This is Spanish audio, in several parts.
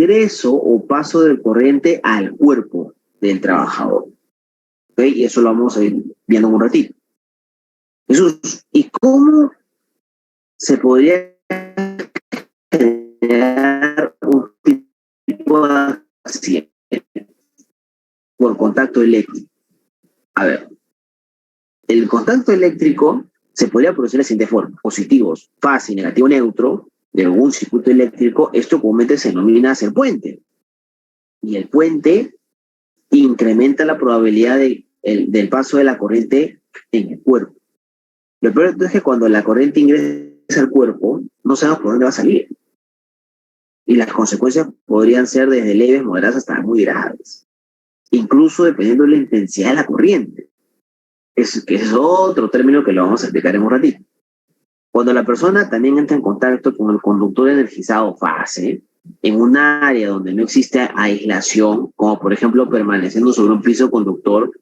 ingreso o paso del corriente al cuerpo del trabajador. ¿Okay? Y eso lo vamos a ir viendo en un ratito. Jesús, ¿y cómo se podría generar un tipo de accidente por contacto eléctrico? A ver, el contacto eléctrico se podría producir de la siguiente forma: positivos, fase, negativo, neutro, de algún circuito eléctrico. Esto comúnmente se denomina hacer puente. Y el puente incrementa la probabilidad del paso de la corriente en el cuerpo. Lo peor es que cuando la corriente ingresa al cuerpo, no sabemos por dónde va a salir. Y las consecuencias podrían ser desde leves, moderadas, hasta muy graves. Incluso dependiendo de la intensidad de la corriente. Que es otro término que lo vamos a explicar en un ratito. Cuando la persona también entra en contacto con el conductor energizado fase, en un área donde no existe aislación, como por ejemplo permaneciendo sobre un piso conductor,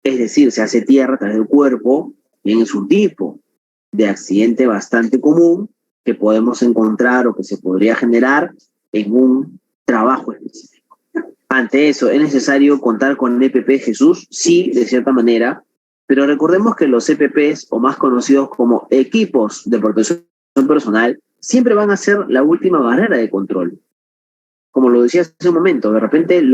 es decir, se hace tierra a través del cuerpo, bien, es un tipo de accidente bastante común que podemos encontrar o que se podría generar en un trabajo específico. Ante eso, ¿es necesario contar con EPP, Jesús? Sí, de cierta manera, pero recordemos que los EPPs, o más conocidos como equipos de protección personal, siempre van a ser la última barrera de control. Como lo decía hace un momento, de repente el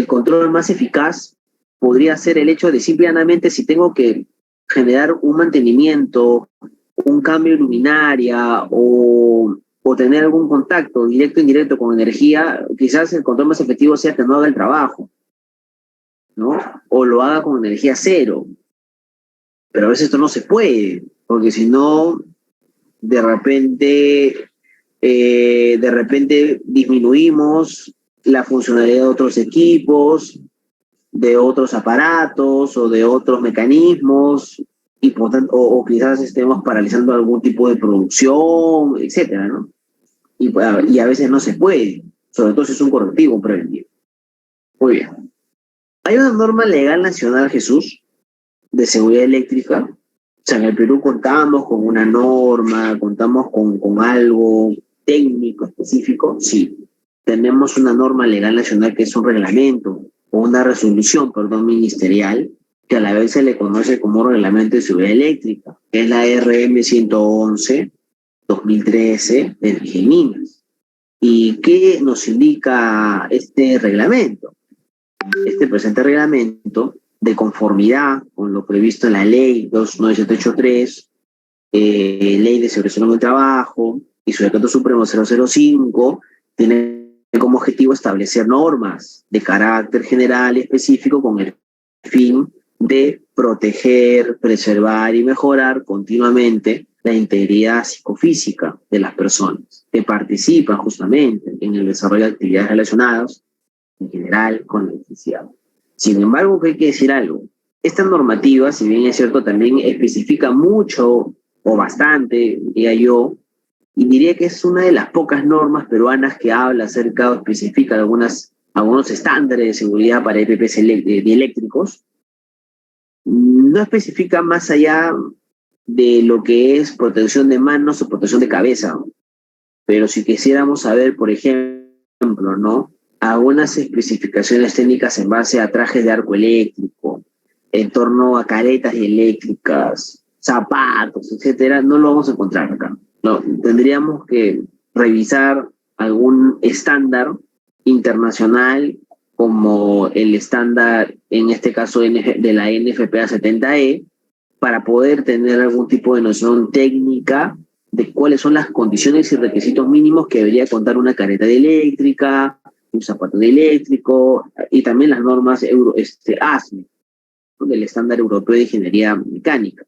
control más eficaz podría ser el hecho de simplemente, si tengo que generar un mantenimiento, un cambio de luminaria o tener algún contacto directo o indirecto con energía, quizás el control más efectivo sea que no haga el trabajo, ¿no? O lo haga con energía cero. Pero a veces esto no se puede, porque si no, de repente disminuimos la funcionalidad de otros equipos, de otros aparatos o de otros mecanismos, y por tanto, o quizás estemos paralizando algún tipo de producción, etcétera, ¿no? Y a veces no se puede, sobre todo si es un correctivo preventivo. Muy bien. Hay una norma legal nacional, Jesús, de seguridad eléctrica. O sea, en el Perú contamos con una norma, contamos con algo técnico específico. Sí, tenemos una norma legal nacional que es un reglamento o una resolución, ministerial, que a la vez se le conoce como Reglamento de Seguridad Eléctrica, que es la RM 111-2013 del GEMINAS. ¿Y qué nos indica este reglamento? Este presente reglamento, de conformidad con lo previsto en la ley 29783, ley de seguridad del trabajo y su decreto supremo 005, tiene como objetivo establecer normas de carácter general y específico con el fin de proteger, preservar y mejorar continuamente la integridad psicofísica de las personas que participan justamente en el desarrollo de actividades relacionadas en general con la electricidad. Sin embargo, hay que decir algo. Esta normativa, si bien es cierto, también especifica mucho o bastante, diría yo, y diría que es una de las pocas normas peruanas que habla acerca o especifica algunos estándares de seguridad para EPPs eléctricos. No especifica más allá de lo que es protección de manos o protección de cabeza. Pero si quisiéramos saber, por ejemplo, ¿no?, algunas especificaciones técnicas en base a trajes de arco eléctrico, en torno a caretas eléctricas, zapatos, etcétera, no lo vamos a encontrar acá. No, tendríamos que revisar algún estándar internacional, como el estándar, en este caso, de la NFPA 70E, para poder tener algún tipo de noción técnica de cuáles son las condiciones y requisitos mínimos que debería contar una careta de eléctrica, un zapato de eléctrico, y también las normas ASME, del estándar europeo de ingeniería mecánica.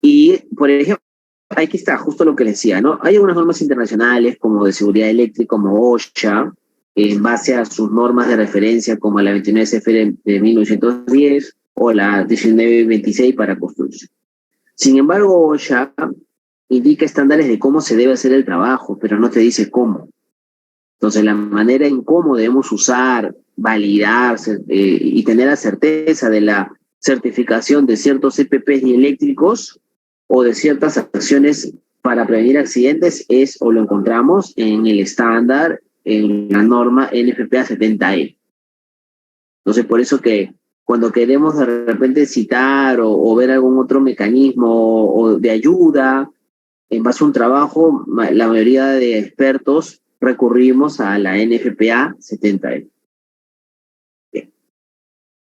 Y, por ejemplo, aquí está justo lo que decía, ¿no? Hay algunas normas internacionales como de seguridad eléctrica, como OSHA, en base a sus normas de referencia, como la 29 CFR de 1910 o la 1926 para construcción. Sin embargo, OSHA indica estándares de cómo se debe hacer el trabajo, pero no te dice cómo. Entonces, la manera en cómo debemos usar, validar y tener la certeza de la certificación de ciertos EPPs eléctricos o de ciertas acciones para prevenir accidentes es, o lo encontramos en el estándar, en la norma NFPA 70E. Entonces, por eso que cuando queremos de repente citar o ver algún otro mecanismo o de ayuda en base a un trabajo, la mayoría de expertos recurrimos a la NFPA 70E.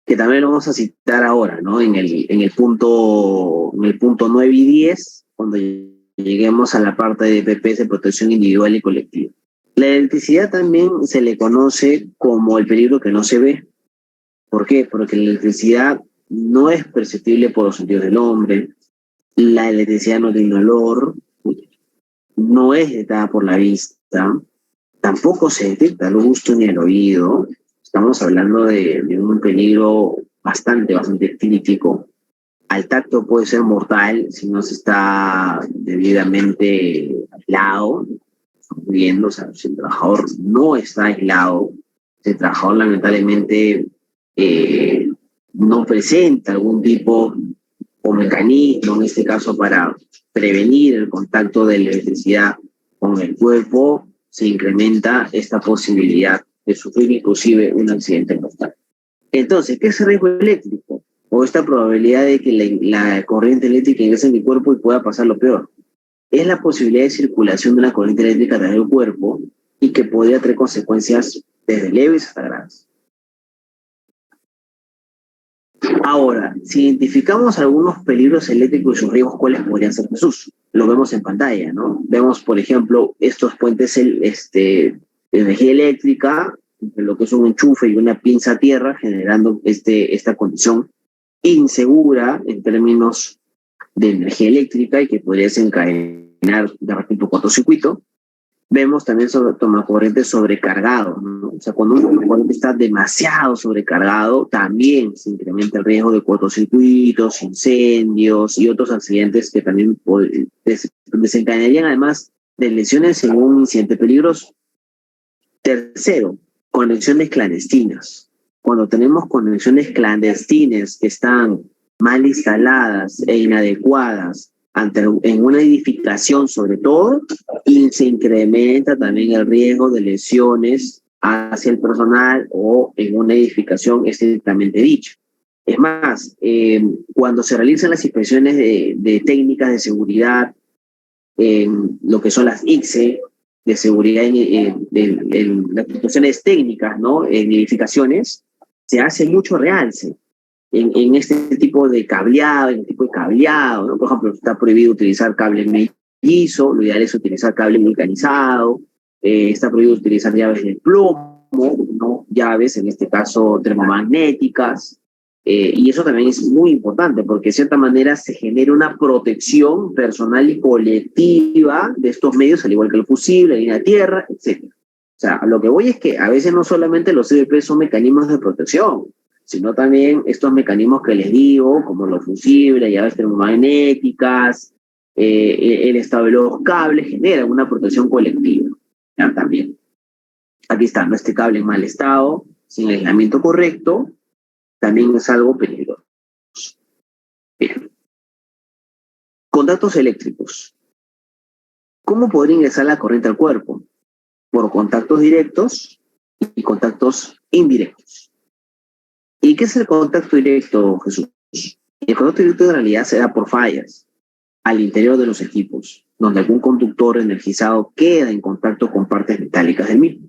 Que también lo vamos a citar ahora, ¿no? En el punto 9 y 10, cuando lleguemos a la parte de PPs de protección individual y colectiva. La electricidad también se le conoce como el peligro que no se ve. ¿Por qué? Porque la electricidad no es perceptible por los sentidos del hombre, la electricidad no tiene olor, no es detectada por la vista, tampoco se detecta el gusto ni el oído. Estamos hablando de un peligro bastante crítico. Al tacto puede ser mortal si no se está debidamente aislado, viendo, o sea, si el trabajador no está aislado, si el trabajador lamentablemente no presenta algún tipo o mecanismo, en este caso para prevenir el contacto de la electricidad con el cuerpo, se incrementa esta posibilidad de sufrir inclusive un accidente mortal. Entonces, ¿qué es el riesgo eléctrico? O esta probabilidad de que la corriente eléctrica ingrese en mi cuerpo y pueda pasar lo peor. Es la posibilidad de circulación de una corriente eléctrica a través del cuerpo y que podría tener consecuencias desde leves hasta graves. Ahora, si identificamos algunos peligros eléctricos y sus riesgos, ¿cuáles podrían ser, Jesús? Lo vemos en pantalla, ¿no? Vemos, por ejemplo, estos puentes de energía eléctrica, lo que es un enchufe y una pinza a tierra, generando esta condición insegura en términos de energía eléctrica y que podría desencadenar de repente un cortocircuito. Vemos también sobre tomacorrientes sobrecargados, ¿no? O sea, cuando un tomacorriente está demasiado sobrecargado, también se incrementa el riesgo de cortocircuitos, incendios y otros accidentes que también desencadenarían además de lesiones en un incidente peligroso. Tercero, conexiones clandestinas. Cuando tenemos conexiones clandestinas que están mal instaladas e inadecuadas en una edificación sobre todo, y se incrementa también el riesgo de lesiones hacia el personal o en una edificación estrictamente dicha. Es más, cuando se realizan las inspecciones de técnicas de seguridad, en lo que son las ICSE, de seguridad en las instituciones técnicas, ¿no? En edificaciones, se hace mucho realce en este tipo de cableado, ¿no? Por ejemplo, está prohibido utilizar cable mellizo, lo ideal es utilizar cable vulcanizado, está prohibido utilizar llaves de plomo, ¿no? Llaves, en este caso, termomagnéticas, y eso también es muy importante porque de cierta manera se genera una protección personal y colectiva de estos medios, al igual que el fusible, la línea de tierra, etc. O sea, a lo que voy es que a veces no solamente los CBP son mecanismos de protección, sino también estos mecanismos que les digo, como los fusibles, llaves termomagnéticas, el estado de los cables, generan una protección colectiva, ¿ya? También. Aquí está, ¿no? Este cable en mal estado, sin aislamiento correcto, también es algo peligroso. Bien. Contactos eléctricos. ¿Cómo podría ingresar la corriente al cuerpo? Por contactos directos y contactos indirectos. ¿Y qué es el contacto directo, Jesús? El contacto directo en realidad se da por fallas al interior de los equipos, donde algún conductor energizado queda en contacto con partes metálicas del mismo.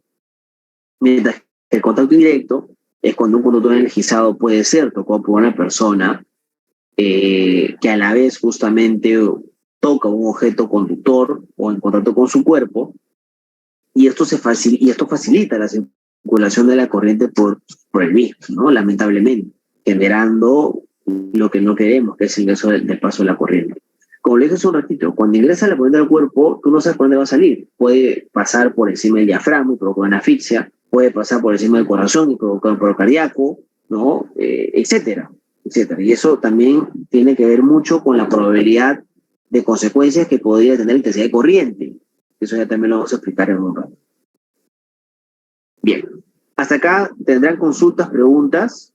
Mientras que el contacto indirecto es cuando un conductor energizado puede ser tocado por una persona que a la vez justamente toca un objeto conductor o en contacto con su cuerpo, y esto facilita la circulación de la corriente por el mismo, ¿no? Lamentablemente, generando lo que no queremos, que es el ingreso del paso de la corriente. Como le dije hace un ratito, cuando ingresa la corriente al cuerpo, tú no sabes por dónde va a salir. Puede pasar por encima del diafragma y provocar una asfixia, puede pasar por encima del corazón y provocar un paro cardíaco, ¿no? Etcétera, etcétera. Y eso también tiene que ver mucho con la probabilidad de consecuencias que podría tener la intensidad de corriente. Eso ya también lo vamos a explicar en un rato. Bien, hasta acá tendrán consultas, preguntas.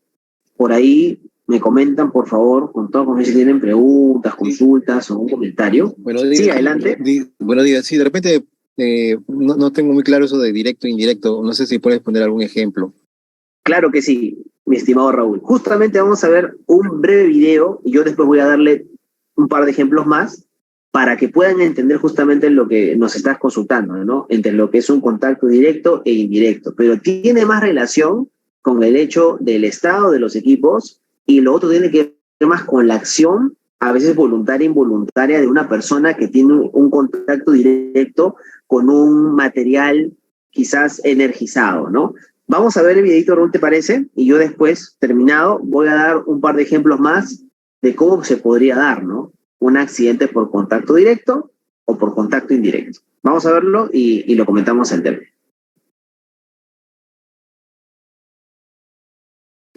Por ahí me comentan, por favor, con toda confianza, si tienen preguntas, consultas o un comentario. Bueno, Sí, adelante. Bueno, diga, sí, de repente no tengo muy claro eso de directo e indirecto. No sé si puedes poner algún ejemplo. Claro que sí, mi estimado Raúl. Justamente vamos a ver un breve video y yo después voy a darle un par de ejemplos más para que puedan entender justamente lo que nos estás consultando, ¿no? Entre lo que es un contacto directo e indirecto, pero tiene más relación con el hecho del estado de los equipos y lo otro tiene que ver más con la acción, a veces voluntaria e involuntaria, de una persona que tiene un contacto directo con un material quizás energizado, ¿no? Vamos a ver el videito, Raúl, ¿te parece? Y yo después, terminado, voy a dar un par de ejemplos más de cómo se podría dar, ¿no? Un accidente por contacto directo o por contacto indirecto. Vamos a verlo y lo comentamos en tema.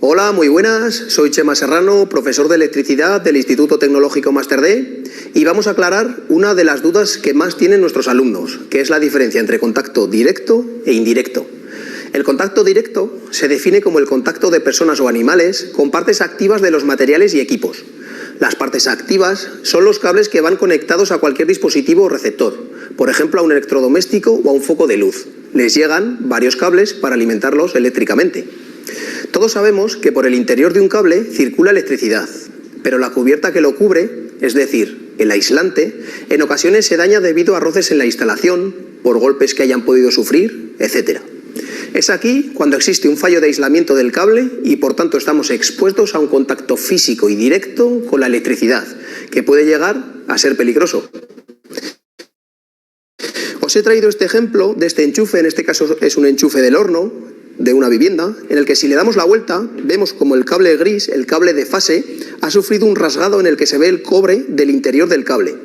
Hola, muy buenas. Soy Chema Serrano, profesor de electricidad del Instituto Tecnológico Máster D, y vamos a aclarar una de las dudas que más tienen nuestros alumnos, que es la diferencia entre contacto directo e indirecto. El contacto directo se define como el contacto de personas o animales con partes activas de los materiales y equipos. Las partes activas son los cables que van conectados a cualquier dispositivo o receptor, por ejemplo a un electrodoméstico o a un foco de luz. Les llegan varios cables para alimentarlos eléctricamente. Todos sabemos que por el interior de un cable circula electricidad, pero la cubierta que lo cubre, es decir, el aislante, en ocasiones se daña debido a roces en la instalación, por golpes que hayan podido sufrir, etc. Es aquí cuando existe un fallo de aislamiento del cable y por tanto estamos expuestos a un contacto físico y directo con la electricidad, que puede llegar a ser peligroso. Os he traído este ejemplo de este enchufe, en este caso es un enchufe del horno, de una vivienda, en el que si le damos la vuelta, vemos como el cable gris, el cable de fase, ha sufrido un rasgado en el que se ve el cobre del interior del cable.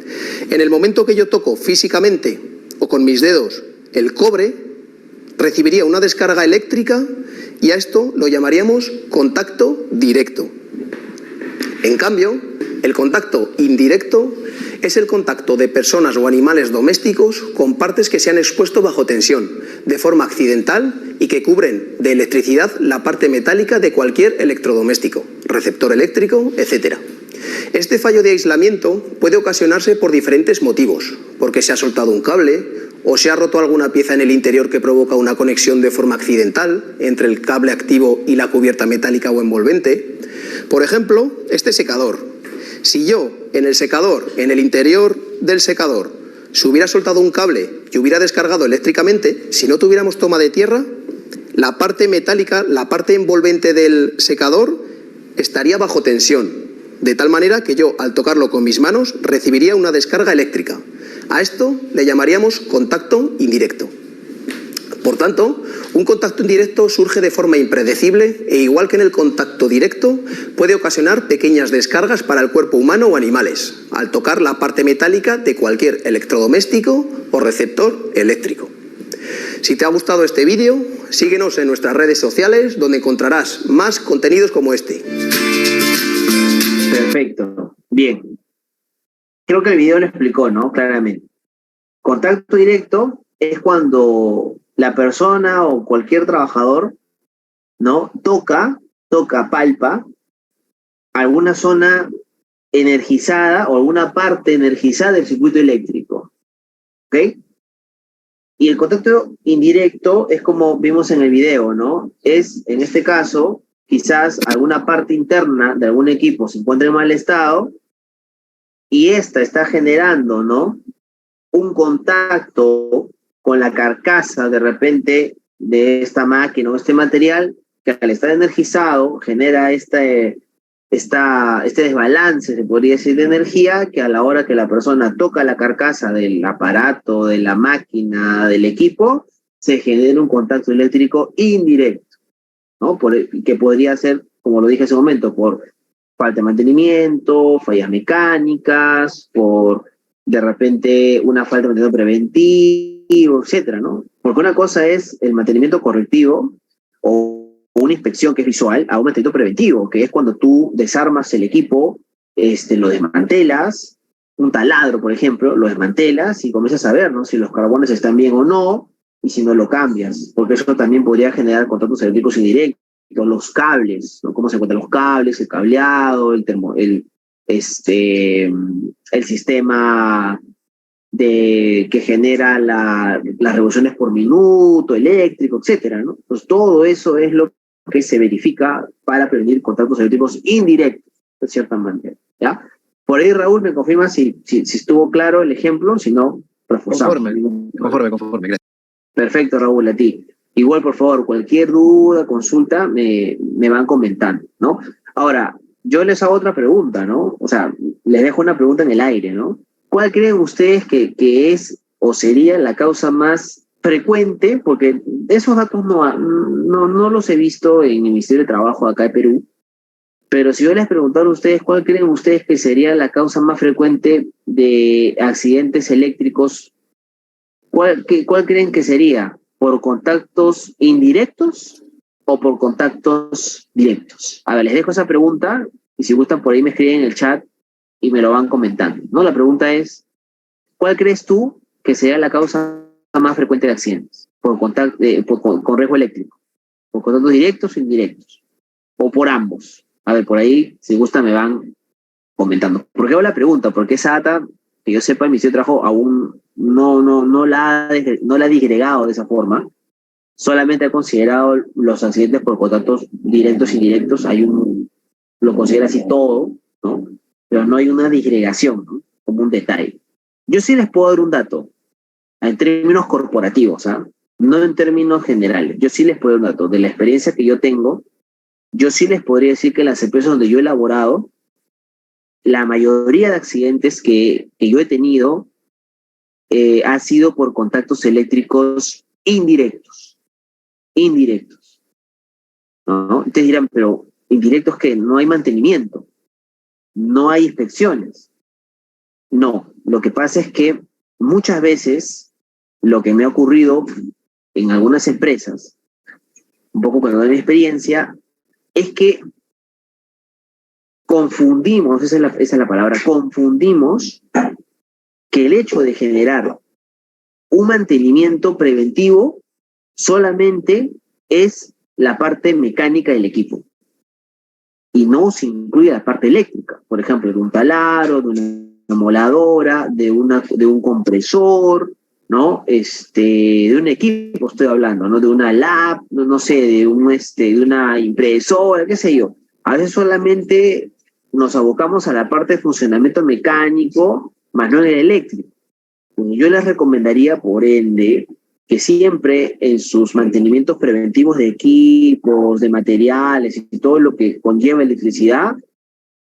En el momento que yo toco físicamente o con mis dedos el cobre, recibiría una descarga eléctrica y a esto lo llamaríamos contacto directo. En cambio, el contacto indirecto es el contacto de personas o animales domésticos con partes que se han expuesto bajo tensión, de forma accidental y que cubren de electricidad la parte metálica de cualquier electrodoméstico, receptor eléctrico, etc. Este fallo de aislamiento puede ocasionarse por diferentes motivos, porque se ha soltado un cable o se ha roto alguna pieza en el interior que provoca una conexión de forma accidental entre el cable activo y la cubierta metálica o envolvente. Por ejemplo, este secador. Si yo en el secador, en el interior del secador, se hubiera soltado un cable y hubiera descargado eléctricamente, si no tuviéramos toma de tierra, la parte metálica, la parte envolvente del secador estaría bajo tensión, de tal manera que yo, al tocarlo con mis manos, recibiría una descarga eléctrica. A esto le llamaríamos contacto indirecto. Por tanto, un contacto indirecto surge de forma impredecible e, igual que en el contacto directo, puede ocasionar pequeñas descargas para el cuerpo humano o animales, al tocar la parte metálica de cualquier electrodoméstico o receptor eléctrico. Si te ha gustado este vídeo, síguenos en nuestras redes sociales, donde encontrarás más contenidos como este. Perfecto. Bien. Creo que el video lo explicó, ¿no? Claramente. Contacto directo es cuando la persona o cualquier trabajador, ¿no? Toca, palpa alguna zona energizada o alguna parte energizada del circuito eléctrico. ¿Ok? Y el contacto indirecto es como vimos en el video, ¿no? Es, en este caso, quizás alguna parte interna de algún equipo se encuentra en mal estado y esta está generando, ¿no? Un contacto con la carcasa de repente de esta máquina o este material que al estar energizado genera este desbalance, se podría decir, de energía, que a la hora que la persona toca la carcasa del aparato, de la máquina, del equipo, se genera un contacto eléctrico indirecto, ¿no? Que podría ser, como lo dije hace un momento, por falta de mantenimiento, fallas mecánicas, por de repente una falta de mantenimiento preventivo, etcétera, ¿no? Porque una cosa es el mantenimiento correctivo o una inspección que es visual a un mantenimiento preventivo, que es cuando tú desarmas el equipo, lo desmantelas, un taladro, por ejemplo, lo desmantelas y comienzas a ver, ¿no? Si los carbones están bien o no, y si no lo cambias, porque eso también podría generar contactos eléctricos indirectos. los cables, ¿no? Cómo se encuentran los cables, el cableado, el sistema que genera las revoluciones por minuto, eléctrico, etcétera, ¿no? Pues todo eso es lo que se verifica para prevenir contactos eléctricos indirectos, de cierta manera, ¿ya? Por ahí, Raúl, me confirma si estuvo claro el ejemplo, si no, reforzamos. Conforme, gracias. Perfecto, Raúl, a ti. Igual, por favor, cualquier duda, consulta, me van comentando, ¿no? Ahora, yo les hago otra pregunta, ¿no? O sea, les dejo una pregunta en el aire, ¿no? ¿Cuál creen ustedes que es o sería la causa más frecuente? Porque esos datos no los he visto en el Ministerio de Trabajo acá de Perú, pero si yo les preguntara a ustedes, ¿cuál creen ustedes que sería la causa más frecuente de accidentes eléctricos? ¿Cuál creen que sería? ¿Por contactos indirectos o por contactos directos? A ver, les dejo esa pregunta y si gustan por ahí me escriben en el chat y me lo van comentando, ¿no? La pregunta es, ¿cuál crees tú que sería la causa más frecuente de accidentes? Con riesgo eléctrico. ¿Por contactos directos o indirectos? ¿O por ambos? A ver, por ahí, si gustan, me van comentando. ¿Por qué hago la pregunta? Porque esa data, que yo sepa, el Ministerio de Trabajo aún no la ha disgregado de esa forma. Solamente ha considerado los accidentes por contactos directos e indirectos. Lo considera así todo, ¿no? Pero no hay una disgregación, ¿no? Como un detalle. Yo sí les puedo dar un dato en términos corporativos, ¿ah? No en términos generales. Yo sí les puedo dar un dato. De la experiencia que yo tengo, yo sí les podría decir que en las empresas donde yo he laborado, la mayoría de accidentes que yo he tenido ha sido por contactos eléctricos indirectos. Indirectos, ¿no? Ustedes dirán, pero indirectos que no hay mantenimiento, no hay inspecciones. No, lo que pasa es que muchas veces lo que me ha ocurrido en algunas empresas, un poco con mi experiencia, es que confundimos, esa es la palabra, confundimos que el hecho de generar un mantenimiento preventivo solamente es la parte mecánica del equipo y no se incluye la parte eléctrica, por ejemplo, de un taladro, de una moladora, de un compresor, ¿no? De un equipo estoy hablando, ¿no? De una lab, no sé, de una impresora, qué sé yo. A veces solamente nos abocamos a la parte de funcionamiento mecánico, más no en el eléctrico. Yo les recomendaría, por ende, que siempre en sus mantenimientos preventivos de equipos, de materiales y todo lo que conlleva electricidad,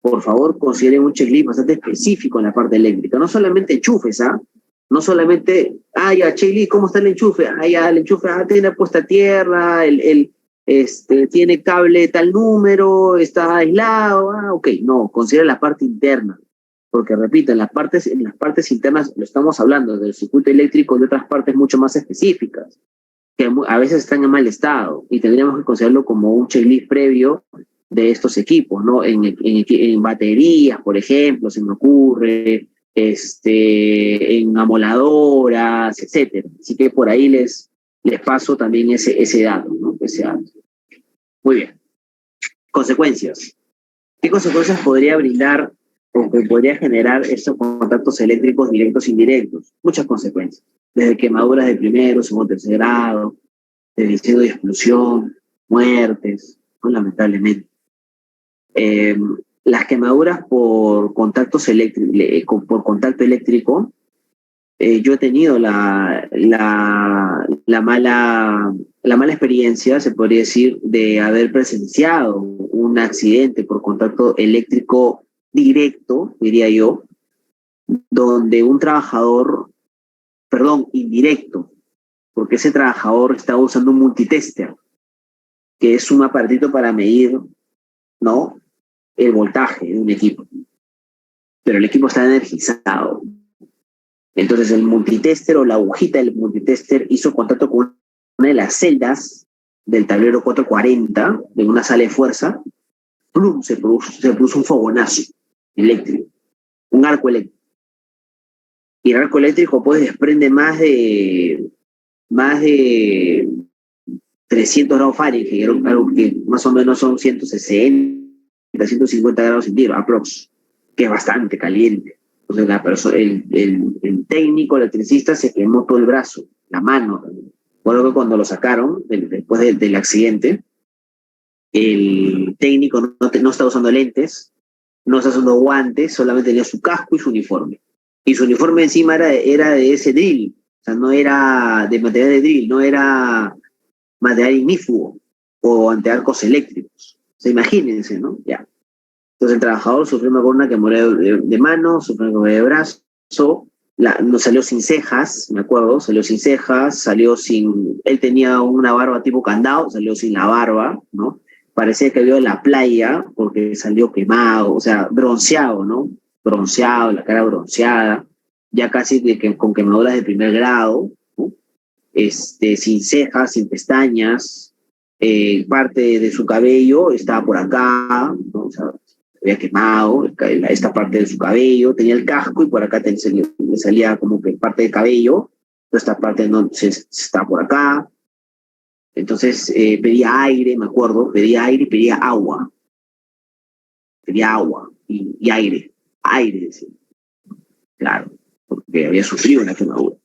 por favor consideren un checklist bastante específico en la parte eléctrica. No solamente enchufes, ¿ah? No solamente, ya, checklist, ¿cómo está el enchufe? Ya, el enchufe, tiene puesta tierra, tiene cable tal número, está aislado, ok. No, considera la parte interna. Porque, repito, en las partes internas lo estamos hablando del circuito eléctrico y de otras partes mucho más específicas, que a veces están en mal estado y tendríamos que considerarlo como un checklist previo de estos equipos, ¿no? En baterías, por ejemplo, se me ocurre, en amoladoras, etcétera. Así que por ahí les paso también ese dato, ¿no? Ese dato. Muy bien. Consecuencias. ¿Qué consecuencias podría brindar o que podría generar estos contactos eléctricos directos e indirectos? Muchas consecuencias, desde quemaduras de primero, segundo, tercer grado, de incendio y explosión, muertes, ¿no? Lamentablemente. Las quemaduras por contacto eléctrico, yo he tenido la mala experiencia, se podría decir, de haber presenciado un accidente por contacto eléctrico directo, diría yo, donde un trabajador, indirecto, porque ese trabajador estaba usando un multitester, que es un aparatito para medir, ¿no?, el voltaje de un equipo. Pero el equipo está energizado. Entonces el multitester o la agujita del multitester hizo contacto con una de las celdas del tablero 440 de una sala de fuerza. ¡Plum! Se produjo un fogonazo eléctrico, un arco eléctrico. Y el arco eléctrico pues desprende más de 300 grados Fahrenheit, algo que más o menos son 160, 150 grados centígrados, aprox, que es bastante caliente. Entonces el técnico, el electricista, se quemó todo el brazo, la mano. Bueno, que cuando lo sacaron, después del accidente, el técnico no estaba usando lentes, no estaba usando guantes, solamente tenía su casco y su uniforme. Y su uniforme encima era de ese drill, o sea, no era de material de drill, no era material ignífugo o antiarcos eléctricos. O sea, imagínense, ¿no? Ya. Entonces el trabajador sufrió una quemadura de mano, sufrió una quemadura de brazo, no salió sin cejas, me acuerdo, salió sin cejas, él tenía una barba tipo candado, salió sin la barba, ¿no? Parecía que había en la playa porque salió quemado, o sea, bronceado, ¿no? Bronceado, la cara bronceada, ya casi con quemaduras de primer grado, ¿no? Sin cejas, sin pestañas, parte de su cabello estaba por acá, ¿no? O sea, había quemado esta parte de su cabello, tenía el casco y por acá le salía como que parte del cabello, pero esta parte no está por acá. Entonces pedía aire, me acuerdo, pedía aire y pedía agua. Pedía agua y aire, decía. Claro, porque había sufrido una quemadura.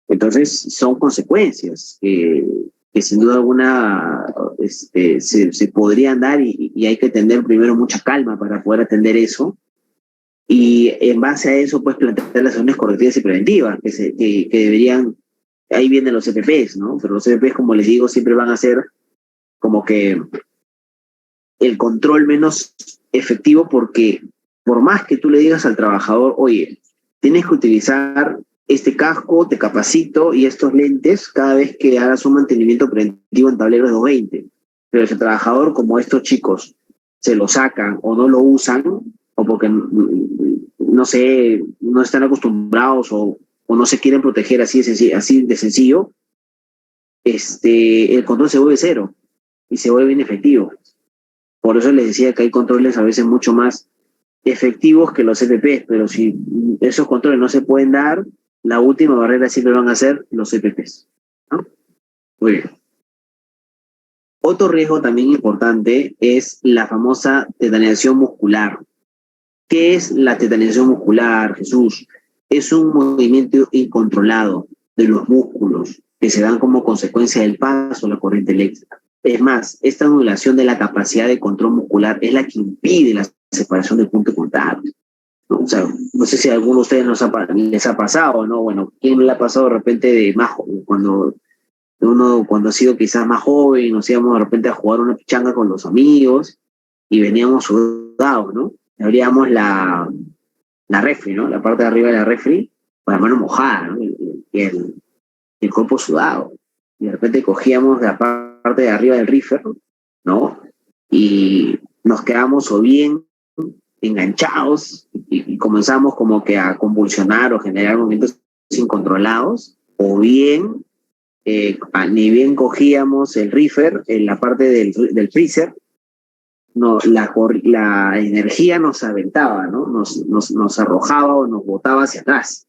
Entonces son consecuencias que sin duda alguna se podrían dar y hay que tener primero mucha calma para poder atender eso. Y en base a eso, pues plantear las acciones correctivas y preventivas que deberían. Ahí vienen los EPPs, ¿no? Pero los EPPs, como les digo, siempre van a ser como que el control menos efectivo porque por más que tú le digas al trabajador, oye, tienes que utilizar este casco, te capacito y estos lentes cada vez que hagas un mantenimiento preventivo en tableros de 220. Pero si el trabajador, como estos chicos, se lo sacan o no lo usan, o porque, no sé, no están acostumbrados o no se quieren proteger así de sencillo, el control se vuelve cero y se vuelve inefectivo. Por eso les decía que hay controles a veces mucho más efectivos que los EPPs, pero si esos controles no se pueden dar, la última barrera siempre van a ser los EPPs, ¿no? Muy bien. Otro riesgo también importante es la famosa tetanización muscular. ¿Qué es la tetanización muscular, Jesús? Es un movimiento incontrolado de los músculos que se dan como consecuencia del paso de la corriente eléctrica. Es más, esta anulación de la capacidad de control muscular es la que impide la separación del punto de contacto, ¿no? O sea, no sé si a alguno de ustedes les ha pasado, ¿no? Bueno, ¿quién le ha pasado de repente de más cuando ha sido quizás más joven, nos íbamos de repente a jugar una pichanga con los amigos y veníamos sudados, ¿no? Abríamos la refri, ¿no? La parte de arriba de la refri, con la mano mojada, ¿no? Y el cuerpo sudado. Y de repente cogíamos la parte de arriba del reefer, ¿no? Y nos quedamos o bien enganchados y comenzamos como que a convulsionar o generar movimientos incontrolados, o bien ni bien cogíamos el reefer en la parte del freezer, no, la energía nos aventaba, ¿no? Nos arrojaba o nos botaba hacia atrás.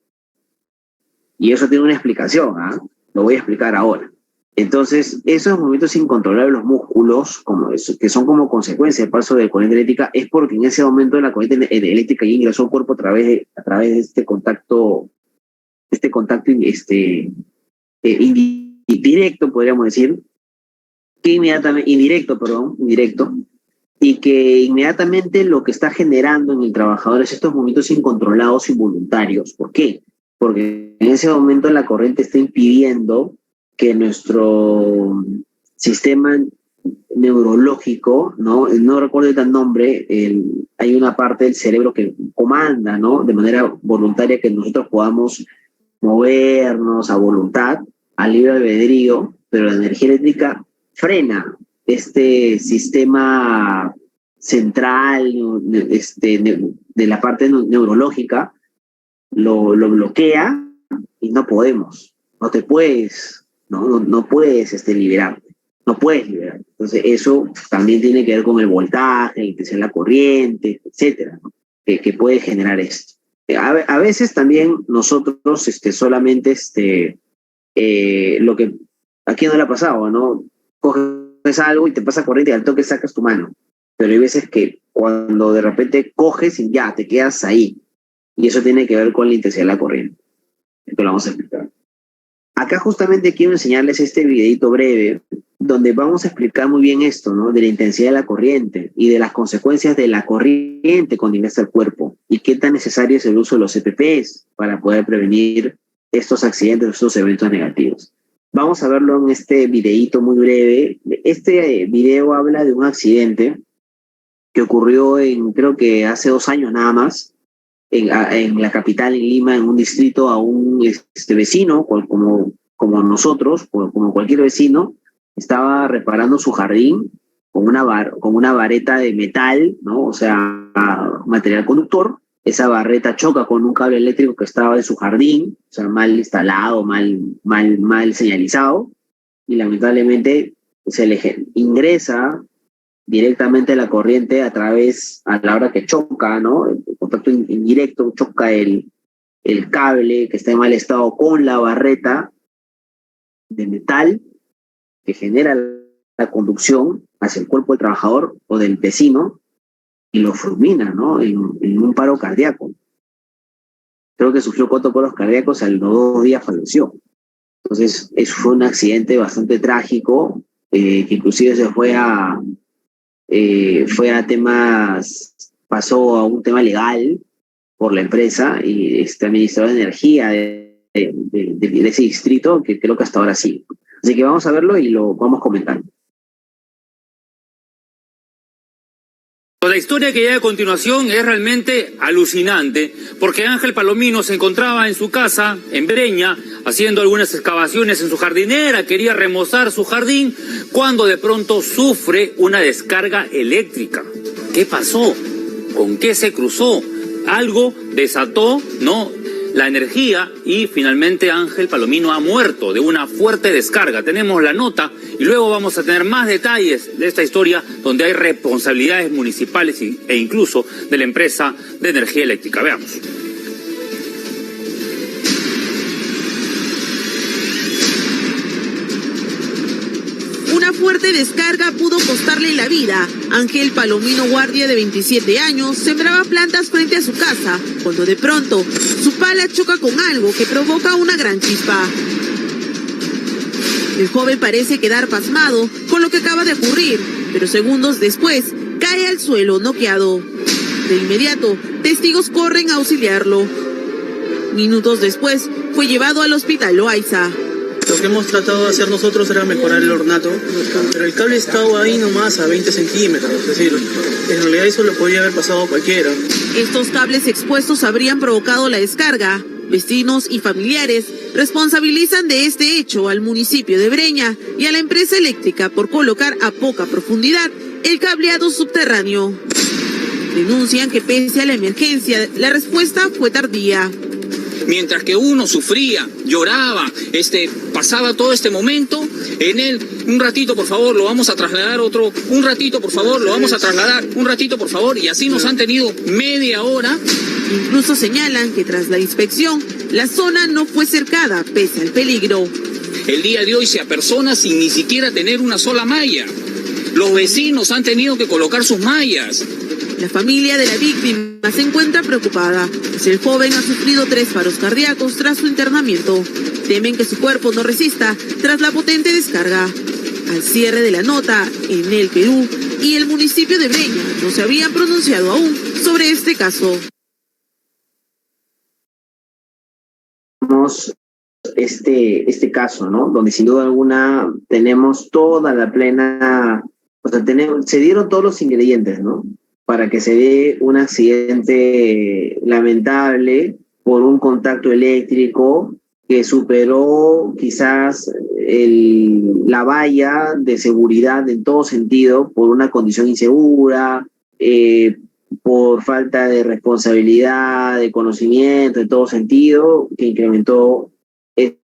Y eso tiene una explicación, ¿eh? Lo voy a explicar ahora. Entonces, esos movimientos incontrolables de los músculos, que son como consecuencia del paso de corriente eléctrica, es porque en ese momento la corriente eléctrica ya ingresó al cuerpo a través de este contacto indirecto, podríamos decir, que indirecto, y que inmediatamente lo que está generando en el trabajador es estos movimientos incontrolados involuntarios. ¿Por qué? Porque en ese momento la corriente está impidiendo que nuestro sistema neurológico, no recuerdo el nombre, hay una parte del cerebro que comanda, ¿no? De manera voluntaria que nosotros podamos movernos a voluntad, a libre albedrío, pero la energía eléctrica frena este sistema central de la parte neurológica, lo bloquea y no podemos, no te puedes, no puedes liberarte, no puedes liberarte. Entonces eso también tiene que ver con el voltaje, la intensidad de la corriente, etcétera, ¿no? que puede generar esto. A veces también nosotros solamente lo que aquí no le ha pasado, ¿no? coges algo y te pasa corriente y al toque sacas tu mano. Pero hay veces que cuando de repente coges y ya, te quedas ahí. Y eso tiene que ver con la intensidad de la corriente. Esto lo vamos a explicar. Acá justamente quiero enseñarles este videito breve donde vamos a explicar muy bien esto, ¿no? De la intensidad de la corriente y de las consecuencias de la corriente cuando ingresa al cuerpo y qué tan necesario es el uso de los EPPs para poder prevenir estos accidentes, estos eventos negativos. Vamos a verlo en este videito muy breve. Este video habla de un accidente que ocurrió creo que hace 2 años nada más, en la capital, en Lima, en un distrito, a un vecino, como nosotros, como cualquier vecino, estaba reparando su jardín con una vareta de metal, ¿no? O sea, material conductor. Esa barreta choca con un cable eléctrico que estaba en su jardín, o sea, mal instalado, mal señalizado, y lamentablemente se le ingresa directamente la corriente a la hora que choca, ¿no? El contacto indirecto, choca el cable que está en mal estado con la barreta de metal que genera la conducción hacia el cuerpo del trabajador o del vecino y lo fulmina, ¿no? En un paro cardíaco. Creo que sufrió 4 paros cardíacos, a los 2 días falleció. Entonces, eso fue un accidente bastante trágico, que inclusive pasó a un tema legal por la empresa y este administrador de energía de ese distrito, que creo que hasta ahora sí. Así que vamos a verlo y lo vamos comentando. La historia que hay a continuación es realmente alucinante, porque Ángel Palomino se encontraba en su casa, en Breña, haciendo algunas excavaciones en su jardinera, quería remozar su jardín, cuando de pronto sufre una descarga eléctrica. ¿Qué pasó? ¿Con qué se cruzó? Algo desató, ¿no?, la energía y finalmente Ángel Palomino ha muerto de una fuerte descarga. Tenemos la nota y luego vamos a tener más detalles de esta historia donde hay responsabilidades municipales e incluso de la empresa de energía eléctrica. Veamos. Una fuerte descarga pudo costarle la vida. Ángel Palomino Guardia, de 27 años, sembraba plantas frente a su casa, cuando de pronto su pala choca con algo que provoca una gran chispa. El joven parece quedar pasmado con lo que acaba de ocurrir, pero segundos después cae al suelo noqueado. De inmediato, testigos corren a auxiliarlo. Minutos después, fue llevado al hospital Loaiza. Lo que hemos tratado de hacer nosotros era mejorar el ornato, pero el cable estaba ahí nomás a 20 centímetros, es decir, en realidad eso lo podría haber pasado a cualquiera. Estos cables expuestos habrían provocado la descarga. Vecinos y familiares responsabilizan de este hecho al municipio de Breña y a la empresa eléctrica por colocar a poca profundidad el cableado subterráneo. Denuncian que pese a la emergencia, la respuesta fue tardía. Mientras que uno sufría, lloraba, pasaba todo este momento, en él, un ratito por favor, lo vamos a trasladar otro, un ratito por favor, lo vamos a trasladar, un ratito por favor, y así nos han tenido media hora. Incluso señalan que tras la inspección, la zona no fue cercada pese al peligro. El día de hoy se apersona sin ni siquiera tener una sola malla. Los vecinos han tenido que colocar sus mallas. La familia de la víctima se encuentra preocupada, pues el joven ha sufrido 3 paros cardíacos tras su internamiento. Temen que su cuerpo no resista tras la potente descarga. Al cierre de la nota, en el Perú y el municipio de Breña no se habían pronunciado aún sobre este caso. Este caso, ¿no? Donde sin duda alguna tenemos toda la plena, o sea, se dieron todos los ingredientes, ¿no?, para que se dé un accidente lamentable por un contacto eléctrico que superó quizás la valla de seguridad en todo sentido, por una condición insegura, por falta de responsabilidad, de conocimiento, en todo sentido, que incrementó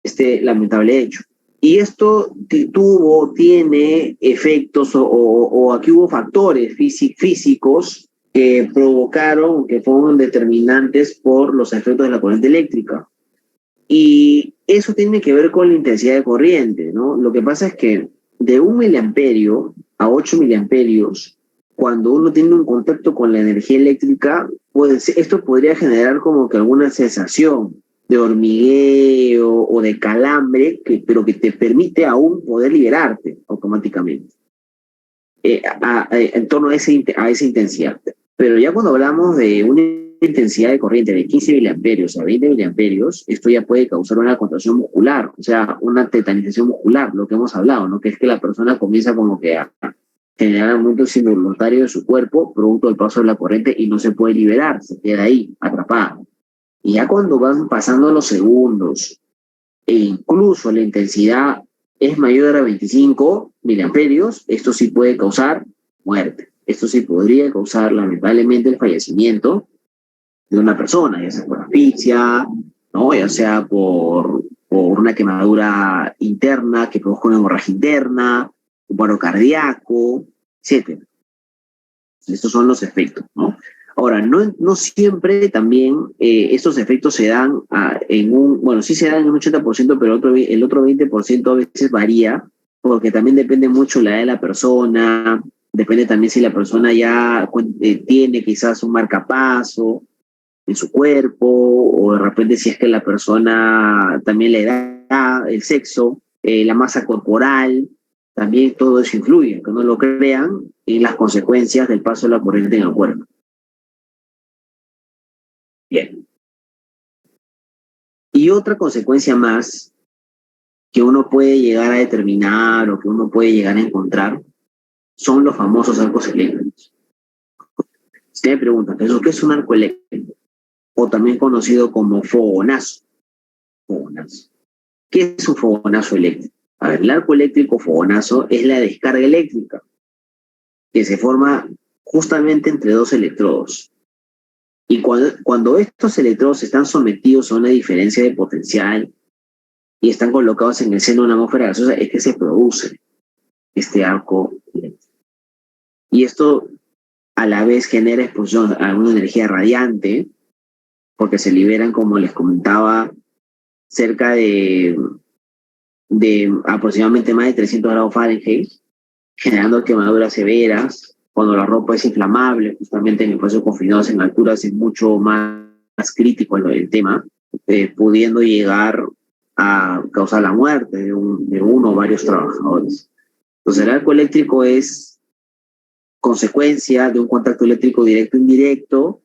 este lamentable hecho. Y esto tiene efectos o aquí hubo factores físicos que provocaron, que fueron determinantes por los efectos de la corriente eléctrica. Y eso tiene que ver con la intensidad de corriente, ¿no? Lo que pasa es que de 1 miliamperio a 8 miliamperios, cuando uno tiene un contacto con la energía eléctrica, esto podría generar como que alguna sensación de hormigueo o de calambre, pero que te permite aún poder liberarte automáticamente en torno a esa intensidad. Pero ya cuando hablamos de una intensidad de corriente de 15 miliamperios a 20 miliamperios, esto ya puede causar una contracción muscular, o sea, una tetanización muscular, lo que hemos hablado, ¿no? Que es que la persona comienza como que a generar movimientos involuntarios de su cuerpo, producto del paso de la corriente, y no se puede liberar, se queda ahí, atrapado. Y ya cuando van pasando los segundos, e incluso la intensidad es mayor a 25 miliamperios, esto sí puede causar muerte. Esto sí podría causar, lamentablemente, el fallecimiento de una persona, ya sea por asfixia, ¿no? Ya sea por una quemadura interna que produzca una hemorragia interna, un paro cardíaco, etc. Estos son los efectos, ¿no? Ahora, no siempre también estos efectos se dan sí se dan en un 80%, pero el otro 20% a veces varía, porque también depende mucho la edad de la persona, depende también si la persona ya tiene quizás un marcapaso en su cuerpo, o de repente si es que la persona también la edad, el sexo, la masa corporal, también todo eso influye, que no lo crean, en las consecuencias del paso de la corriente en el cuerpo. Bien. Y otra consecuencia más que uno puede llegar a determinar o que uno puede llegar a encontrar son los famosos arcos eléctricos. Si me preguntan, ¿qué es un arco eléctrico? O también conocido como fogonazo. ¿Qué es un fogonazo eléctrico? A ver, el arco eléctrico fogonazo es la descarga eléctrica que se forma justamente entre dos electrodos. Y cuando estos electrodos están sometidos a una diferencia de potencial y están colocados en el seno de una atmósfera gaseosa, es que se produce este arco eléctrico. Y esto a la vez genera explosión a una energía radiante, porque se liberan, como les comentaba, cerca de aproximadamente más de 300 grados Fahrenheit, generando quemaduras severas. Cuando la ropa es inflamable, justamente en espacios confinados en alturas, es mucho más crítico el tema, pudiendo llegar a causar la muerte de uno o varios trabajadores. Entonces, el arco eléctrico es consecuencia de un contacto eléctrico directo e indirecto,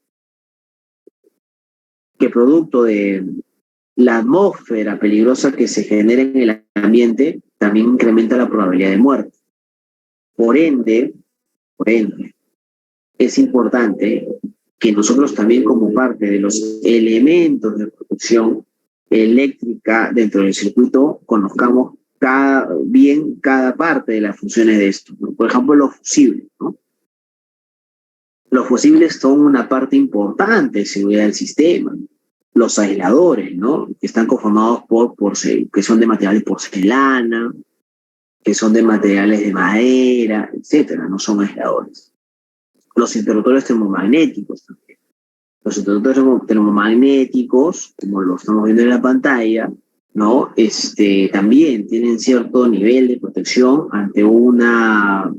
que producto de la atmósfera peligrosa que se genera en el ambiente, también incrementa la probabilidad de muerte. Por ende, es importante que nosotros también, como parte de los elementos de protección eléctrica dentro del circuito, conozcamos cada parte de las funciones de esto, ¿no? Por ejemplo, los fusibles, ¿no? Los fusibles son una parte importante de seguridad del sistema. Los aisladores, ¿no? Que están conformados que son de material de porcelana, que son de materiales de madera, etcétera, no son aisladores. Los interruptores termomagnéticos también. Los interruptores termomagnéticos, como lo estamos viendo en la pantalla, ¿no? También tienen cierto nivel de protección ante un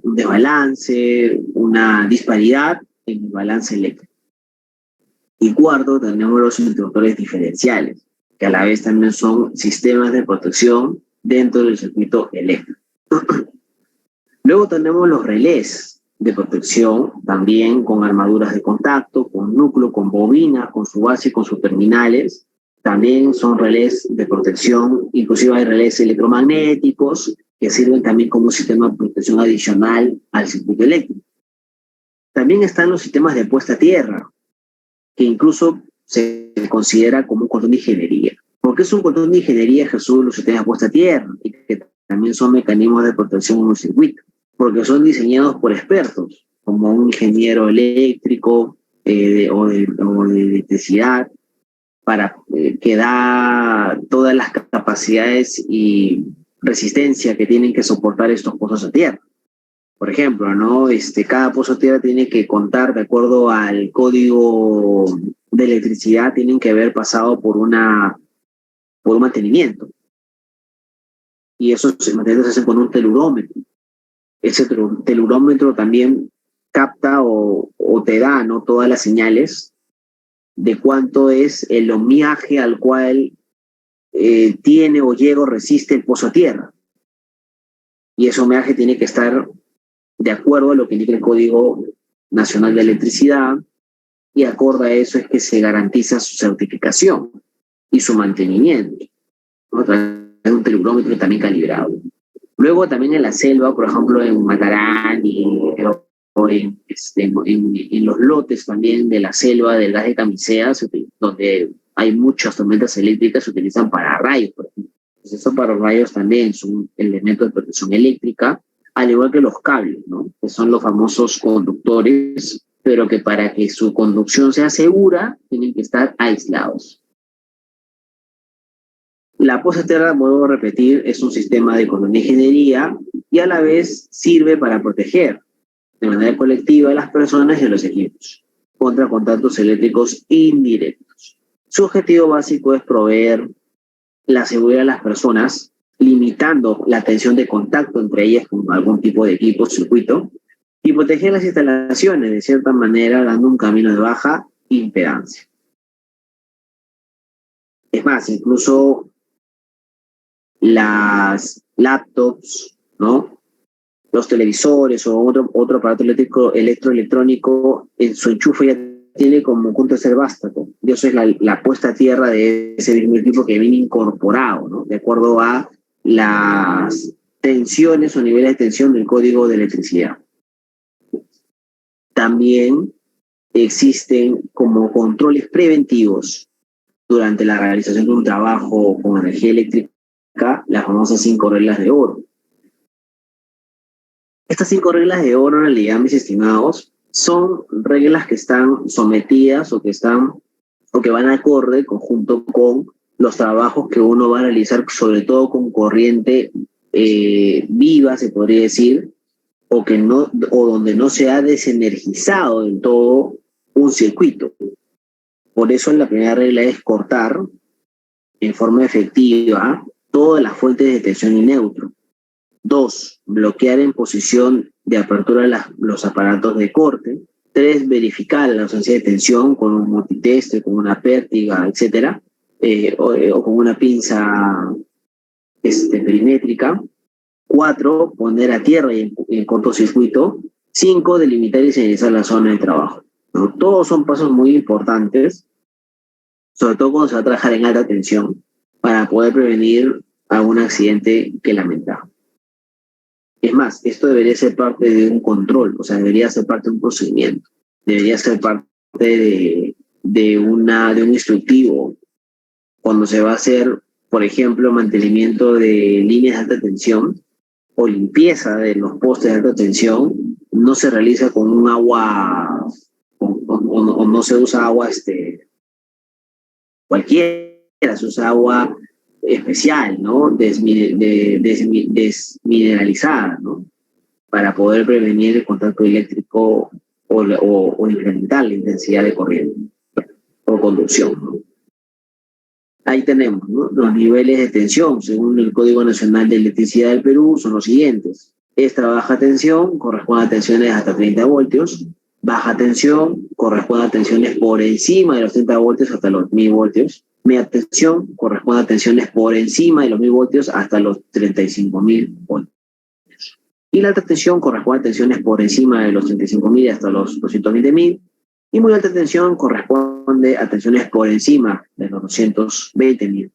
desbalance, una disparidad en el balance eléctrico. Y cuarto, tenemos los interruptores diferenciales, que a la vez también son sistemas de protección dentro del circuito eléctrico. Luego tenemos los relés de protección, también con armaduras de contacto, con núcleo, con bobinas, con su base y con sus terminales. También son relés de protección, inclusive hay relés electromagnéticos que sirven también como un sistema de protección adicional al circuito eléctrico. También están los sistemas de puesta a tierra, que incluso se considera como un cordón de ingeniería. ¿Por qué es un cordón de ingeniería, Jesús, los sistemas de puesta a tierra? Y que también son mecanismos de protección en un circuito, porque son diseñados por expertos, como un ingeniero eléctrico o de electricidad, que da todas las capacidades y resistencia que tienen que soportar estos pozos a tierra. Por ejemplo, ¿no? Cada pozo de tierra tiene que contar, de acuerdo al código de electricidad, tienen que haber pasado por un mantenimiento. Y esos mantenimientos se hacen con un telurómetro. ese telurómetro también capta o te da, ¿no?, todas las señales de cuánto es el ohmiaje al cual tiene o llega o resiste el pozo a tierra. Y ese ohmiaje tiene que estar de acuerdo a lo que indica el Código Nacional de Electricidad, y acorde a eso es que se garantiza su certificación y su mantenimiento, ¿no?, a través de un telurómetro también calibrado. Luego también en la selva, por ejemplo en Matarán o en los lotes también de la selva del gas de Camisea, donde hay muchas tormentas eléctricas, se utilizan pararrayos, por ejemplo. Entonces, esos pararrayos también son elementos de protección eléctrica, al igual que los cables, ¿no?, que son los famosos conductores, pero que para que su conducción sea segura tienen que estar aislados. La puesta a tierra, vuelvo a repetir, es un sistema de economía y ingeniería y a la vez sirve para proteger de manera colectiva a las personas y a los equipos contra contactos eléctricos indirectos. Su objetivo básico es proveer la seguridad de las personas, limitando la tensión de contacto entre ellas con algún tipo de equipo, circuito, y proteger las instalaciones, de cierta manera, dando un camino de baja impedancia. Es más, incluso las laptops, ¿no?, los televisores o otro aparato electroelectrónico, en su enchufe ya tiene como punto de ser vástago. Y eso es la puesta a tierra de ese mismo equipo que viene incorporado, ¿no?, de acuerdo a las tensiones o niveles de tensión del Código de Electricidad. También existen como controles preventivos durante la realización de un trabajo con energía eléctrica, las famosas 5 reglas de oro. Estas 5 reglas de oro, en realidad, mis estimados, son reglas que están sometidas o que van acorde conjunto con los trabajos que uno va a realizar, sobre todo con corriente viva, se podría decir, o donde no se ha desenergizado del todo un circuito. Por eso la primera regla es cortar en forma efectiva todas las fuentes de tensión y neutro. 2, bloquear en posición de apertura los aparatos de corte. 3, verificar la ausencia de tensión con un multiteste, con una pértiga, etcétera, o con una pinza perimétrica. 4, poner a tierra y en cortocircuito. 5, delimitar y señalizar la zona de trabajo, ¿no? Todos son pasos muy importantes, sobre todo cuando se va a trabajar en alta tensión, para poder prevenir algún accidente que lamentar. Es más, esto debería ser parte de un control, o sea, debería ser parte de un procedimiento, debería ser parte de un instructivo. Cuando se va a hacer, por ejemplo, mantenimiento de líneas de alta tensión o limpieza de los postes de alta tensión, no se realiza con un agua, o no se usa agua cualquiera, se usa agua especial, ¿no?, desmineralizada, ¿no?, para poder prevenir el contacto eléctrico o incrementar la intensidad de corriente o conducción, ¿no? Ahí tenemos, ¿no?, los niveles de tensión según el Código Nacional de Electricidad del Perú son los siguientes. Esta baja tensión corresponde a tensiones hasta 30 voltios. Baja tensión corresponde a tensiones por encima de los 30 voltios hasta los 1000 voltios. Media tensión corresponde a tensiones por encima de los 1000 voltios hasta los 35.000 voltios. Y la alta tensión corresponde a tensiones por encima de los 35.000 hasta los 220.000. Y muy alta tensión corresponde a tensiones por encima de los 220.000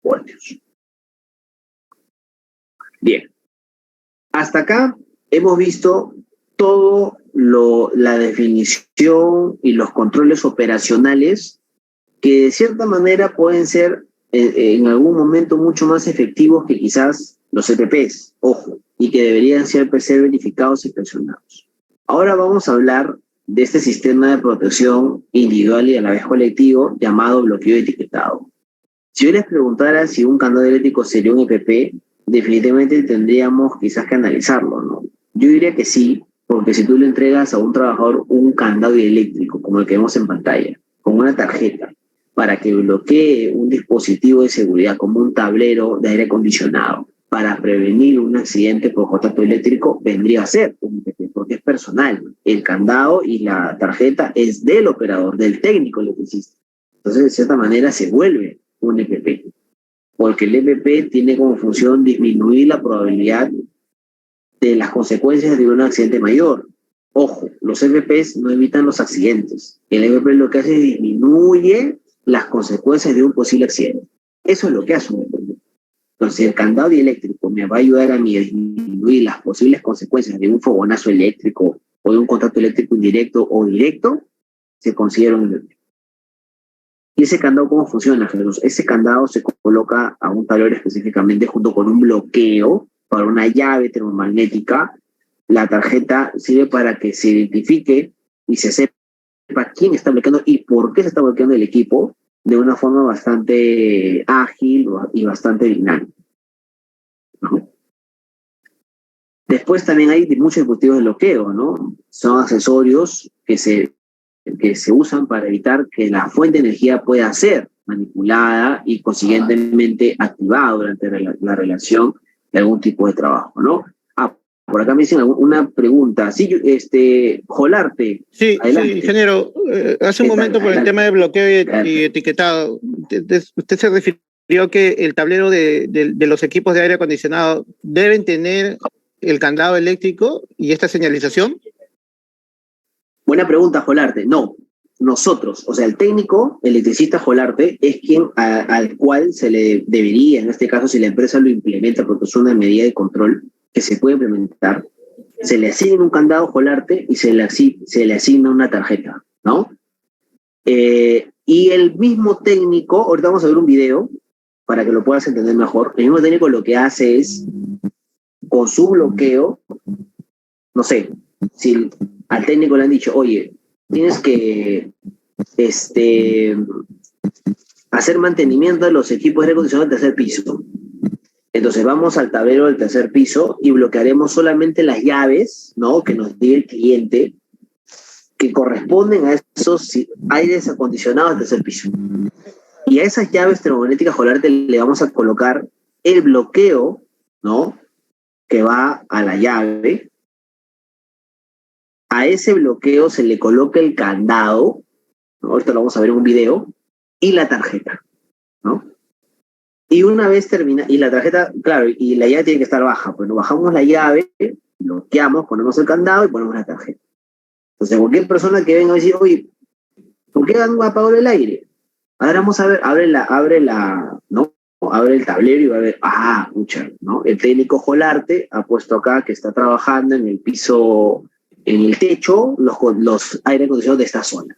voltios. Bien. Hasta acá hemos visto todo la definición y los controles operacionales que de cierta manera pueden ser en algún momento mucho más efectivos que quizás los EPPs, ojo, y que deberían ser verificados y inspeccionados. Ahora vamos a hablar de este sistema de protección individual y a la vez colectivo llamado bloqueo etiquetado. Si yo les preguntara si un candado eléctrico sería un EPP, definitivamente tendríamos quizás que analizarlo, ¿no? Yo diría que sí, porque si tú le entregas a un trabajador un candado eléctrico, como el que vemos en pantalla, con una tarjeta, para que bloquee un dispositivo de seguridad como un tablero de aire acondicionado, para prevenir un accidente por contacto eléctrico vendría a ser un EPP, porque es personal. El candado y la tarjeta es del operador, del técnico electricista. Entonces, de cierta manera, se vuelve un EPP, porque el EPP tiene como función disminuir la probabilidad de las consecuencias de un accidente mayor. Ojo, los EPPs no evitan los accidentes. El EPP lo que hace es disminuye las consecuencias de un posible accidente. Eso es lo que hace un EPP. Entonces, el candado dieléctrico me va a ayudar a mí a disminuir las posibles consecuencias de un fogonazo eléctrico o de un contacto eléctrico indirecto o directo, se considera un EPP. ¿Y ese candado cómo funciona, Jesús? Ese candado se coloca a un tablero específicamente junto con un bloqueo para una llave termomagnética. La tarjeta sirve para que se identifique y se sepa quién está bloqueando y por qué se está bloqueando el equipo de una forma bastante ágil y bastante dinámica, ¿no? Después también hay muchos dispositivos de bloqueo, ¿no? Son accesorios que se usan para evitar que la fuente de energía pueda ser manipulada y consiguientemente activada durante la relación de algún tipo de trabajo, ¿no? Por acá me dicen una pregunta. Sí, Jolarte. Sí, adelante. sí, ingeniero. Hace un momento por el tema de bloqueo y etiquetado, usted se refirió que el tablero de los equipos de aire acondicionado deben tener el candado eléctrico y esta señalización. Buena pregunta, Jolarte. No, nosotros, o sea, el técnico electricista Jolarte es quien al cual se le debería, en este caso, si la empresa lo implementa, porque es una medida de control que se puede implementar, se le asigna un candado Jolarte y se le asigna una tarjeta, ¿no? Y el mismo técnico, ahorita vamos a ver un video para que lo puedas entender mejor, el mismo técnico lo que hace es, con su bloqueo, no sé, si al técnico le han dicho, oye, tienes que hacer mantenimiento de los equipos de aire acondicionado del tercer piso. Entonces vamos al tablero del tercer piso y bloquearemos solamente las llaves, ¿no?, que nos diga el cliente, que corresponden a esos aires acondicionados del tercer piso. Y a esas llaves termomagnéticas Jolarte le vamos a colocar el bloqueo, ¿no?, que va a la llave. A ese bloqueo se le coloca el candado, ¿no?, ahorita lo vamos a ver en un video, y la tarjeta, ¿no? Y una vez termina, y la tarjeta, claro, y la llave tiene que estar baja, pues nos bajamos la llave, bloqueamos, ponemos el candado y ponemos la tarjeta. Entonces, cualquier persona que venga a decir, oye, ¿por qué han apagado el aire? Ahora vamos a ver, ¿no? Abre el tablero y va a ver, escucha, ¿no? El técnico Jolarte ha puesto acá que está trabajando en el piso, en el techo, los aire acondicionados de esta zona,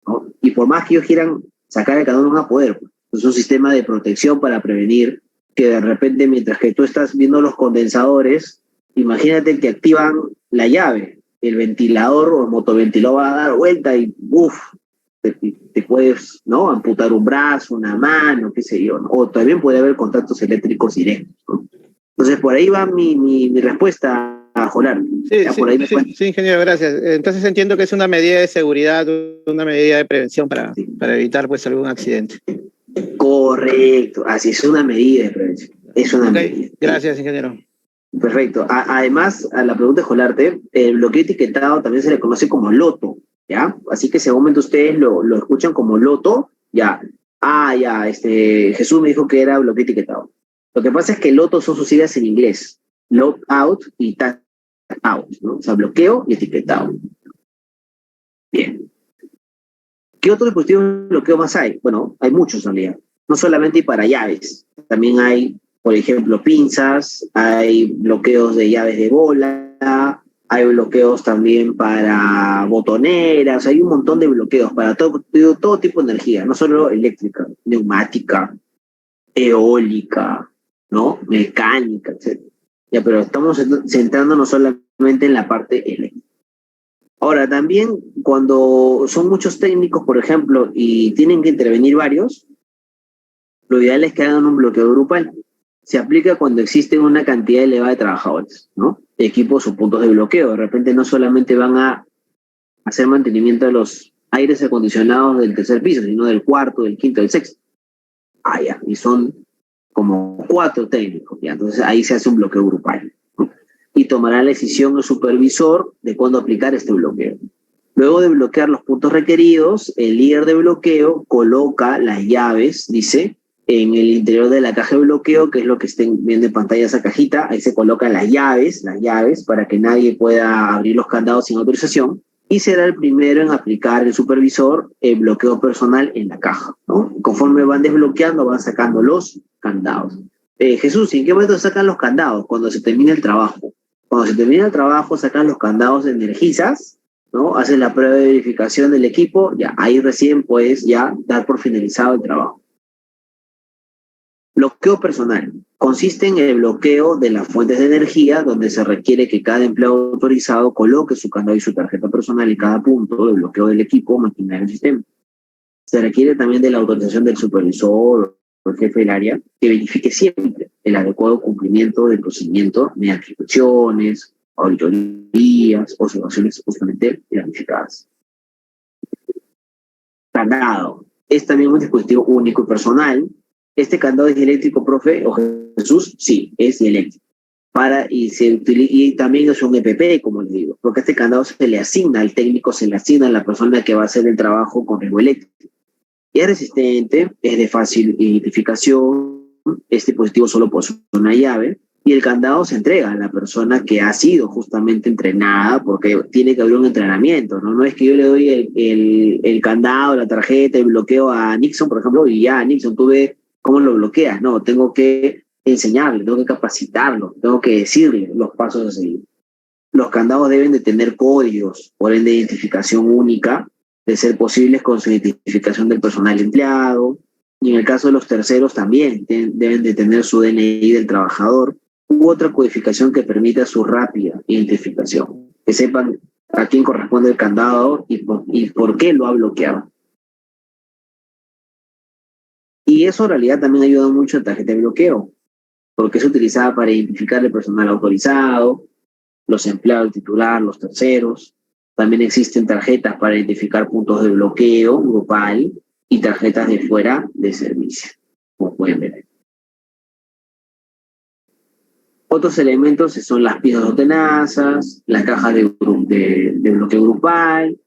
¿no? Y por más que ellos quieran sacar el candado, no van a poder, pues. Es un sistema de protección para prevenir que de repente, mientras que tú estás viendo los condensadores, imagínate que activan la llave, el ventilador o el motoventilador va a dar vuelta y te puedes, ¿no?, amputar un brazo, una mano, qué sé yo, ¿no? O también puede haber contactos eléctricos directos, ¿no? Entonces, por ahí va mi respuesta a Jolar. Sí, ingeniero, gracias. Entonces entiendo que es una medida de seguridad, una medida de prevención para evitar pues algún accidente. Correcto, así es una medida de prevención. Es una medida. Gracias, ingeniero. Perfecto. Además, a la pregunta de Jolarte, el bloqueo etiquetado también se le conoce como loto, ¿ya? Así que seguramente ustedes lo escuchan como loto, ya. Jesús me dijo que era bloqueo etiquetado. Lo que pasa es que loto son sus siglas en inglés. Lock out y tag out, ¿no? O sea, bloqueo y etiquetado. Bien. ¿Qué otro dispositivo de bloqueo más hay? Bueno, hay muchos en realidad. No solamente para llaves. También hay, por ejemplo, pinzas, hay bloqueos de llaves de bola, hay bloqueos también para botoneras, hay un montón de bloqueos para todo tipo de energía, no solo eléctrica, neumática, eólica, ¿no?, mecánica, etc. Ya, pero estamos centrándonos solamente en la parte eléctrica. Ahora, también cuando son muchos técnicos, por ejemplo, y tienen que intervenir varios, lo ideal es que hagan un bloqueo grupal. Se aplica cuando existe una cantidad elevada de trabajadores, ¿no?, equipos o puntos de bloqueo. De repente no solamente van a hacer mantenimiento de los aires acondicionados del tercer piso, sino del cuarto, del quinto, del sexto. Y son como 4 técnicos, ¿ya? Entonces ahí se hace un bloqueo grupal, ¿no? Y tomará la decisión el supervisor de cuándo aplicar este bloqueo. Luego de bloquear los puntos requeridos, el líder de bloqueo coloca las llaves, dice, en el interior de la caja de bloqueo, que es lo que estén viendo en pantalla esa cajita. Ahí se colocan las llaves para que nadie pueda abrir los candados sin autorización, y será el primero en aplicar el supervisor el bloqueo personal en la caja, ¿no? Conforme van desbloqueando, van sacando los candados. Jesús, ¿en qué momento sacan los candados? Cuando se termina el trabajo. Cuando se termina el trabajo, sacan los candados, energizas, ¿no? Hacen la prueba de verificación del equipo, ya, ahí recién puedes ya dar por finalizado el trabajo. Bloqueo personal. Consiste en el bloqueo de las fuentes de energía, donde se requiere que cada empleado autorizado coloque su candado y su tarjeta personal en cada punto de bloqueo del equipo, maquinaria del sistema. Se requiere también de la autorización del supervisor o el jefe del área, que verifique siempre el adecuado cumplimiento del procedimiento mediante inspecciones, auditorías, observaciones justamente planificadas. Candado. Es también un dispositivo único y personal. ¿Este candado es eléctrico, profe? ¿O Jesús? Sí, es eléctrico. Y también es un EPP, como les digo, porque este candado se le asigna al técnico, se le asigna a la persona que va a hacer el trabajo con riesgo eléctrico. Y es resistente, es de fácil identificación, este dispositivo solo posee una llave, y el candado se entrega a la persona que ha sido justamente entrenada, porque tiene que haber un entrenamiento, ¿no? No es que yo le doy el candado, la tarjeta, el bloqueo a Nixon, por ejemplo, y ya, Nixon, tú ves cómo lo bloqueas. No, tengo que enseñarle, tengo que capacitarlo, tengo que decirle los pasos a seguir. Los candados deben de tener códigos, por ende, de identificación única, de ser posibles con su identificación del personal empleado, y en el caso de los terceros también deben de tener su DNI del trabajador u otra codificación que permita su rápida identificación, que sepan a quién corresponde el candado y por qué lo ha bloqueado. Y eso en realidad también ayuda mucho a la tarjeta de bloqueo, porque es utilizada para identificar el personal autorizado, los empleados titular, los terceros. También existen tarjetas para identificar puntos de bloqueo grupal y tarjetas de fuera de servicio, como pueden ver. Otros elementos son las piezas o tenazas, las cajas de bloqueo grupal,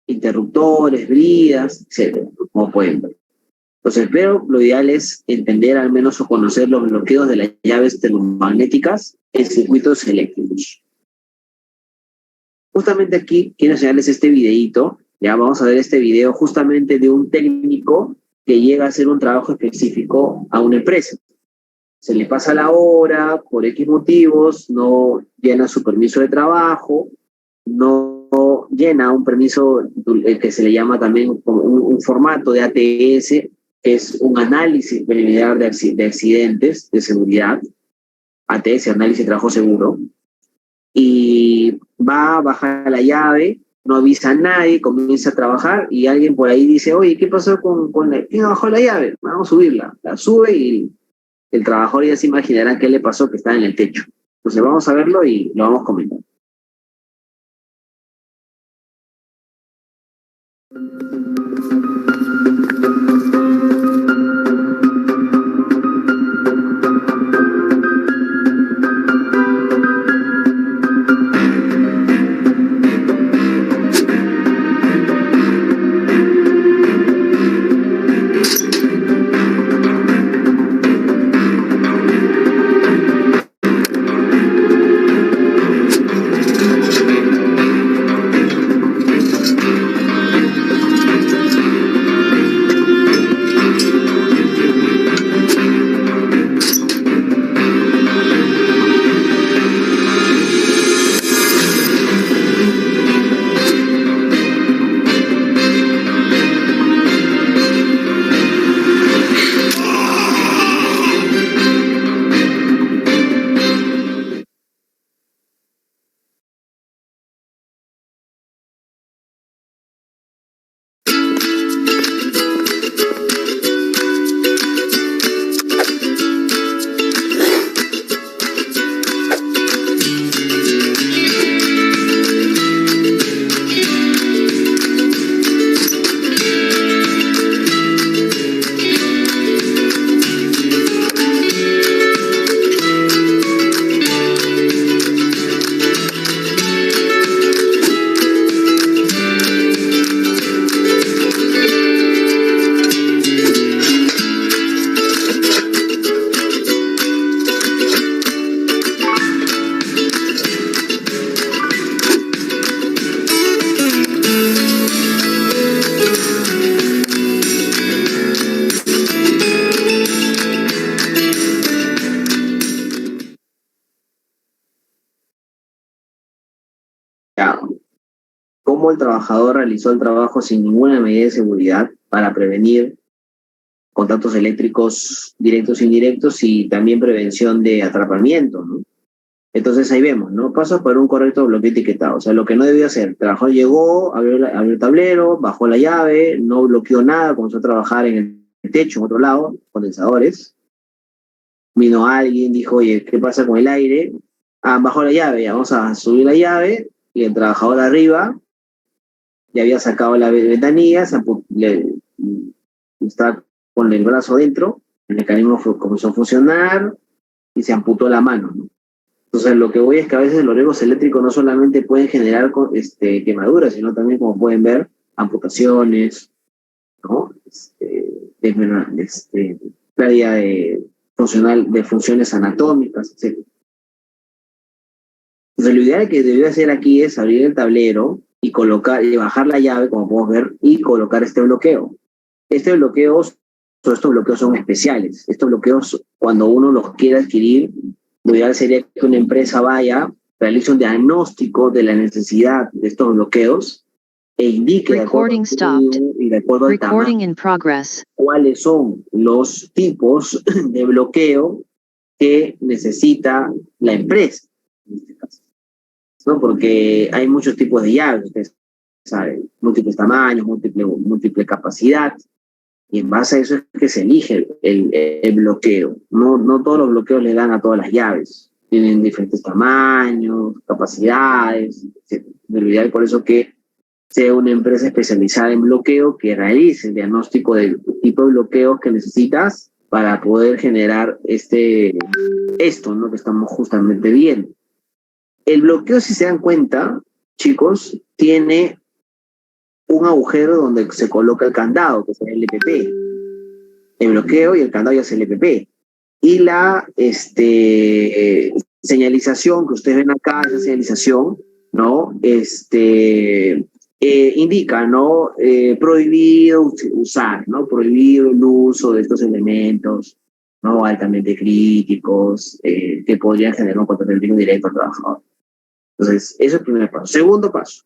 interruptores, bridas, etc., como pueden ver. Entonces, pero lo ideal es entender al menos o conocer los bloqueos de las llaves termomagnéticas en circuitos eléctricos. Justamente aquí quiero enseñarles este videíto. Ya vamos a ver este video justamente de un técnico que llega a hacer un trabajo específico a una empresa. Se le pasa la hora, por X motivos, no llena su permiso de trabajo, no llena un permiso que se le llama también como un formato de ATS, que es un análisis preliminar de accidentes de seguridad, ATS, análisis de trabajo seguro, y va a bajar la llave, no avisa a nadie, comienza a trabajar y alguien por ahí dice, oye, ¿qué pasó con la... ¿Quién bajó la llave? Vamos a subirla. La sube y el trabajador ya se imaginará qué le pasó, que está en el techo. Entonces vamos a verlo y lo vamos comentando. cómo el trabajador realizó el trabajo sin ninguna medida de seguridad para prevenir contactos eléctricos directos e indirectos y también prevención de atrapamiento, ¿no? Entonces ahí vemos, ¿no? Pasos para un correcto bloqueo etiquetado. O sea, lo que no debió hacer, el trabajador llegó, abrió el tablero, bajó la llave, no bloqueó nada, comenzó a trabajar en el techo, en otro lado, condensadores. Vino alguien, dijo, oye, ¿qué pasa con el aire? Bajó la llave, ya vamos a subir la llave, y el trabajador arriba ya había sacado la ventanilla, estaba con el brazo dentro, el mecanismo comenzó a funcionar y se amputó la mano, ¿no? Entonces, lo que voy es que a veces los riesgos eléctricos no solamente pueden generar quemaduras, sino también, como pueden ver, amputaciones, ¿no? Pérdida de funciones anatómicas, etc. Entonces, lo ideal que debería hacer aquí es abrir el tablero y bajar la llave, como podemos ver, y colocar este bloqueo. Estos bloqueos son especiales. Estos bloqueos, cuando uno los quiere adquirir, lo ideal sería que una empresa realice un diagnóstico de la necesidad de estos bloqueos e indique de acuerdo al tamaño cuáles son los tipos de bloqueo que necesita la empresa, en este caso, ¿no? Porque hay muchos tipos de llaves, ustedes saben, múltiples tamaños, múltiple capacidad, y en base a eso es que se elige el bloqueo. No todos los bloqueos le dan a todas las llaves. Tienen diferentes tamaños, capacidades, etc. Lo ideal por eso que sea una empresa especializada en bloqueo que realice el diagnóstico del tipo de bloqueos que necesitas para poder generar esto, ¿no? Que estamos justamente viendo. El bloqueo, si se dan cuenta, chicos, tiene un agujero donde se coloca el candado, que es el LPP. El bloqueo y el candado ya es el LPP. Y la señalización que ustedes ven acá, esa señalización, ¿no? Indica, ¿no? Prohibido usar, ¿no? Prohibido el uso de estos elementos, ¿no? Altamente críticos, que podrían generar un contacto directo al trabajador. Entonces, eso es el primer paso. Segundo paso.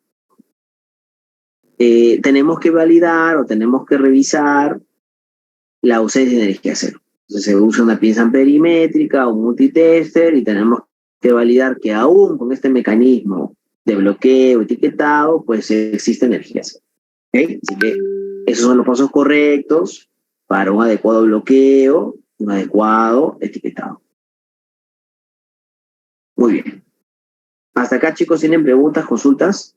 Tenemos que validar o tenemos que revisar la ausencia de energía cero. Entonces se usa una pinza amperimétrica o un multitester y tenemos que validar que aún con este mecanismo de bloqueo etiquetado, pues existe energía cero. ¿Okay? Así que esos son los pasos correctos para un adecuado bloqueo, un adecuado etiquetado. Muy bien. Hasta acá, chicos, ¿tienen preguntas, consultas?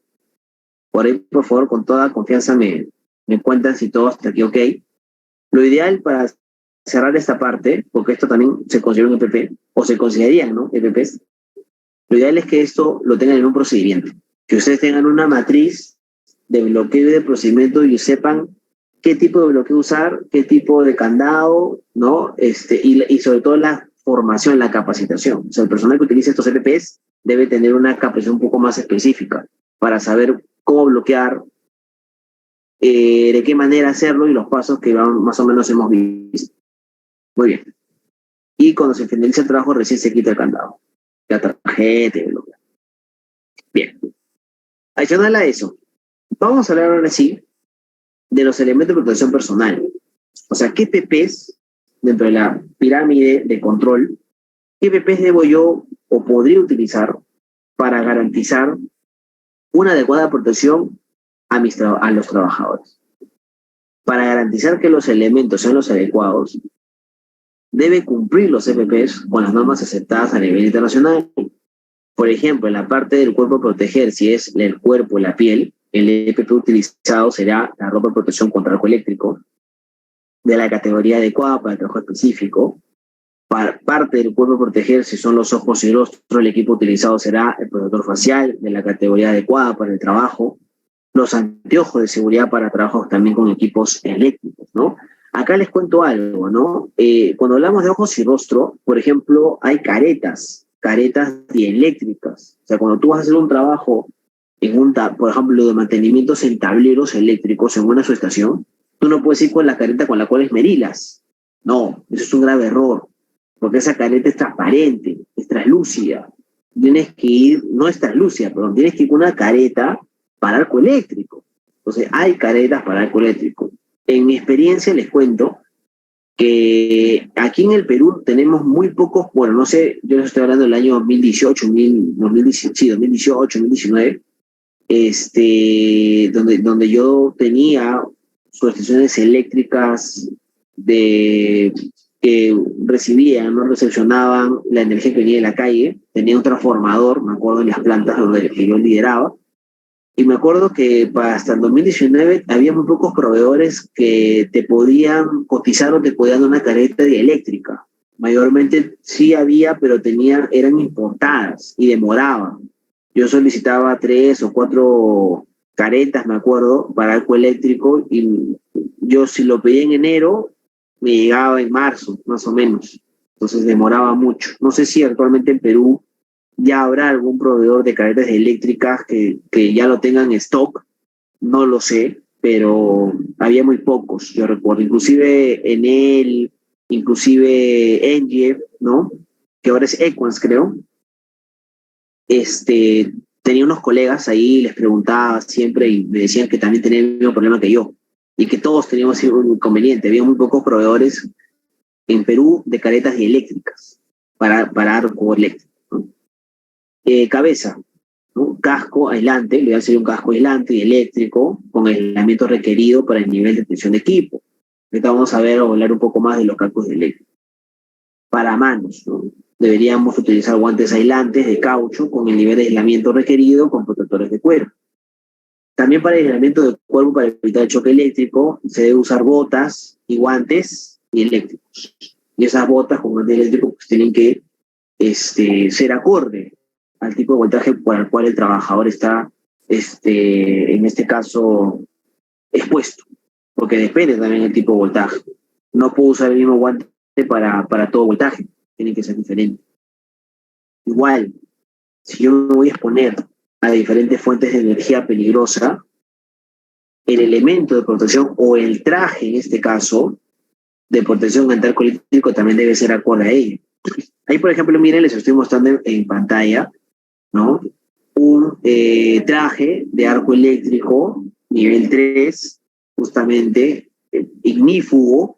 Por ahí, por favor, con toda confianza me cuentan si todo está aquí ok. Lo ideal para cerrar esta parte, porque esto también se considera un EPP, o se considerarían, ¿no? EPPs. Lo ideal es que esto lo tengan en un procedimiento, que ustedes tengan una matriz de bloqueo y de procedimiento y sepan qué tipo de bloqueo usar, qué tipo de candado, ¿no? Y sobre todo la formación, la capacitación. O sea, el personal que utilice estos EPPs debe tener una capacitación un poco más específica para saber cómo bloquear, de qué manera hacerlo y los pasos que más o menos hemos visto. Muy bien. Y cuando se finaliza el trabajo, recién se quita el candado, la tarjeta y el bloqueo. Bien. Adicional a eso, vamos a hablar ahora sí de los elementos de protección personal. O sea, ¿qué EPPs dentro de la pirámide de control, qué EPPs debo yo o podría utilizar para garantizar una adecuada protección a los trabajadores? Para garantizar que los elementos sean los adecuados, debe cumplir los EPPs con las normas aceptadas a nivel internacional. Por ejemplo, en la parte del cuerpo a proteger, si es el cuerpo, la piel, el EPP utilizado será la ropa de protección contra arco eléctrico, de la categoría adecuada para el trabajo específico. Para parte del cuerpo a proteger, si son los ojos y el rostro, el equipo utilizado será el protector facial, de la categoría adecuada para el trabajo. Los anteojos de seguridad para trabajos también con equipos eléctricos, ¿no? Acá les cuento algo, ¿no? Cuando hablamos de ojos y rostro, por ejemplo, hay caretas dieléctricas. O sea, cuando tú vas a hacer un trabajo por ejemplo, de mantenimientos en tableros eléctricos en una subestación, tú no puedes ir con la careta con la cual esmerilas. No, eso es un grave error, porque esa careta es transparente, es translúcida. Tienes que ir, no es translúcida, perdón, tienes que ir con una careta para arco eléctrico. Entonces, hay caretas para arco eléctrico. En mi experiencia les cuento que aquí en el Perú tenemos muy pocos, bueno, no sé, yo les estoy hablando del año 2018, 2019, donde yo tenía subestaciones eléctricas que recibían, no recepcionaban la energía que venía de la calle, tenía un transformador, me acuerdo, en las plantas que yo lideraba, y me acuerdo que hasta el 2019 había muy pocos proveedores que te podían cotizar o te podían dar una careta de eléctrica. Mayormente sí había, pero eran importadas y demoraban. Yo solicitaba 3 o 4 caretas, me acuerdo, para arco eléctrico, y yo si lo pedía en enero, me llegaba en marzo, más o menos. Entonces demoraba mucho. No sé si actualmente en Perú ya habrá algún proveedor de caretas eléctricas que ya lo tengan en stock, no lo sé, pero había muy pocos, yo recuerdo. Inclusive Enel, inclusive Engie, ¿no? Que ahora es Equans, creo. Tenía unos colegas ahí, les preguntaba siempre y me decían que también tenían el mismo problema que yo y que todos teníamos un inconveniente. Había muy pocos proveedores en Perú de caretas eléctricas para arco eléctrico, ¿no? Cabeza, ¿no? Casco aislante, le voy a hacer un casco aislante y eléctrico con el aislamiento requerido para el nivel de tensión de equipo. Ahorita vamos a hablar un poco más de los cascos eléctricos. Para manos, ¿no? Deberíamos utilizar guantes aislantes de caucho con el nivel de aislamiento requerido con protectores de cuero. También para el aislamiento del cuerpo, para evitar el choque eléctrico, se debe usar botas y guantes eléctricos. Y esas botas con guantes eléctricos pues, tienen que ser acorde al tipo de voltaje por el cual el trabajador está, en este caso, expuesto. Porque depende también del tipo de voltaje. No puedo usar el mismo guante para todo voltaje. Tiene que ser diferente. Igual, si yo me voy a exponer a diferentes fuentes de energía peligrosa, el elemento de protección o el traje, en este caso, de protección ante arco eléctrico también debe ser acorde a ello. Ahí, por ejemplo, miren, les estoy mostrando en pantalla, ¿no? Un traje de arco eléctrico nivel 3, justamente ignífugo,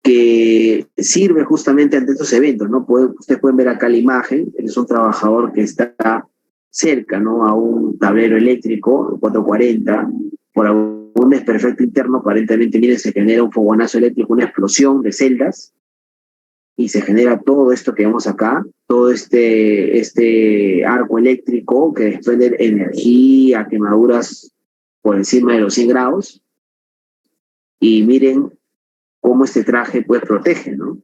que sirve justamente ante estos eventos, ¿no? Ustedes pueden ver acá la imagen, es un trabajador que está cerca, ¿no? A un tablero eléctrico, 440, por algún desperfecto interno, aparentemente, miren, se genera un fogonazo eléctrico, una explosión de celdas, y se genera todo esto que vemos acá, todo este arco eléctrico que desprende energía, quemaduras por encima de los 100 grados, y miren cómo este traje pues protege, ¿no?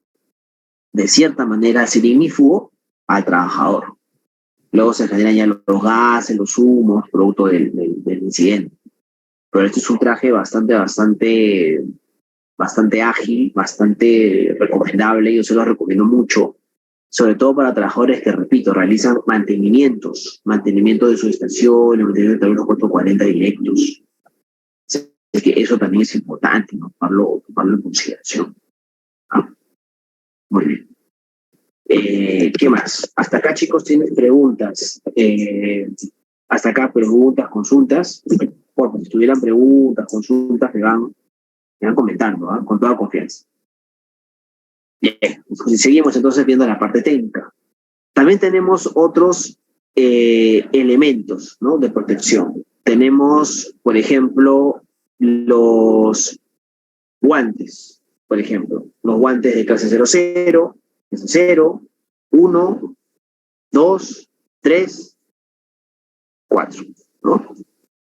De cierta manera es ignífugo al trabajador. Luego se generan ya los gases, los humos, producto del incidente. Pero este es un traje bastante ágil, bastante recomendable. Yo se lo recomiendo mucho, sobre todo para trabajadores que, repito, realizan mantenimiento de su estación, mantenimiento de los 440 directos. Es que eso también es importante, ¿no? Tomarlo en consideración. ¿Ah? Muy bien. ¿Qué más? Hasta acá, chicos, tienen preguntas. Hasta acá, preguntas, consultas. Por si tuvieran preguntas, consultas, me van comentando, ¿eh? Con toda confianza. Bien, pues seguimos entonces viendo la parte técnica. También tenemos otros elementos, ¿no? De protección. Tenemos, por ejemplo, los guantes, por ejemplo, los guantes de clase 00, clase 0, 1, 2, 3, 4, ¿no?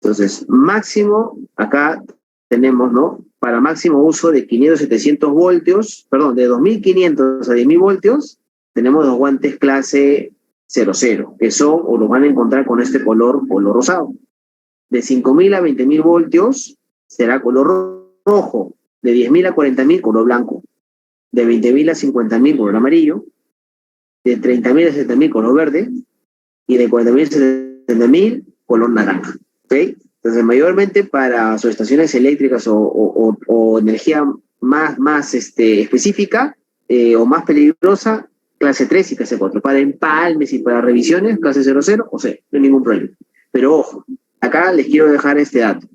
Entonces, máximo, acá tenemos, ¿no? Para máximo uso de 500-700 voltios, perdón, de 2500 a 10.000 voltios, tenemos los guantes clase 00, que son, o los van a encontrar con este color rosado. De 5.000 a 20.000 voltios será color rojo, de 10.000 a 40.000 color blanco, de 20.000 a 50.000 color amarillo, de 30.000 a 70.000 color verde, y de 40.000 a 70.000 color naranja. ¿Okay? Entonces, mayormente para subestaciones eléctricas o energía más específica o más peligrosa, clase 3 y clase 4. Para empalmes y para revisiones, clase 00, o sea, no hay ningún problema. Pero ojo, acá les quiero dejar este dato.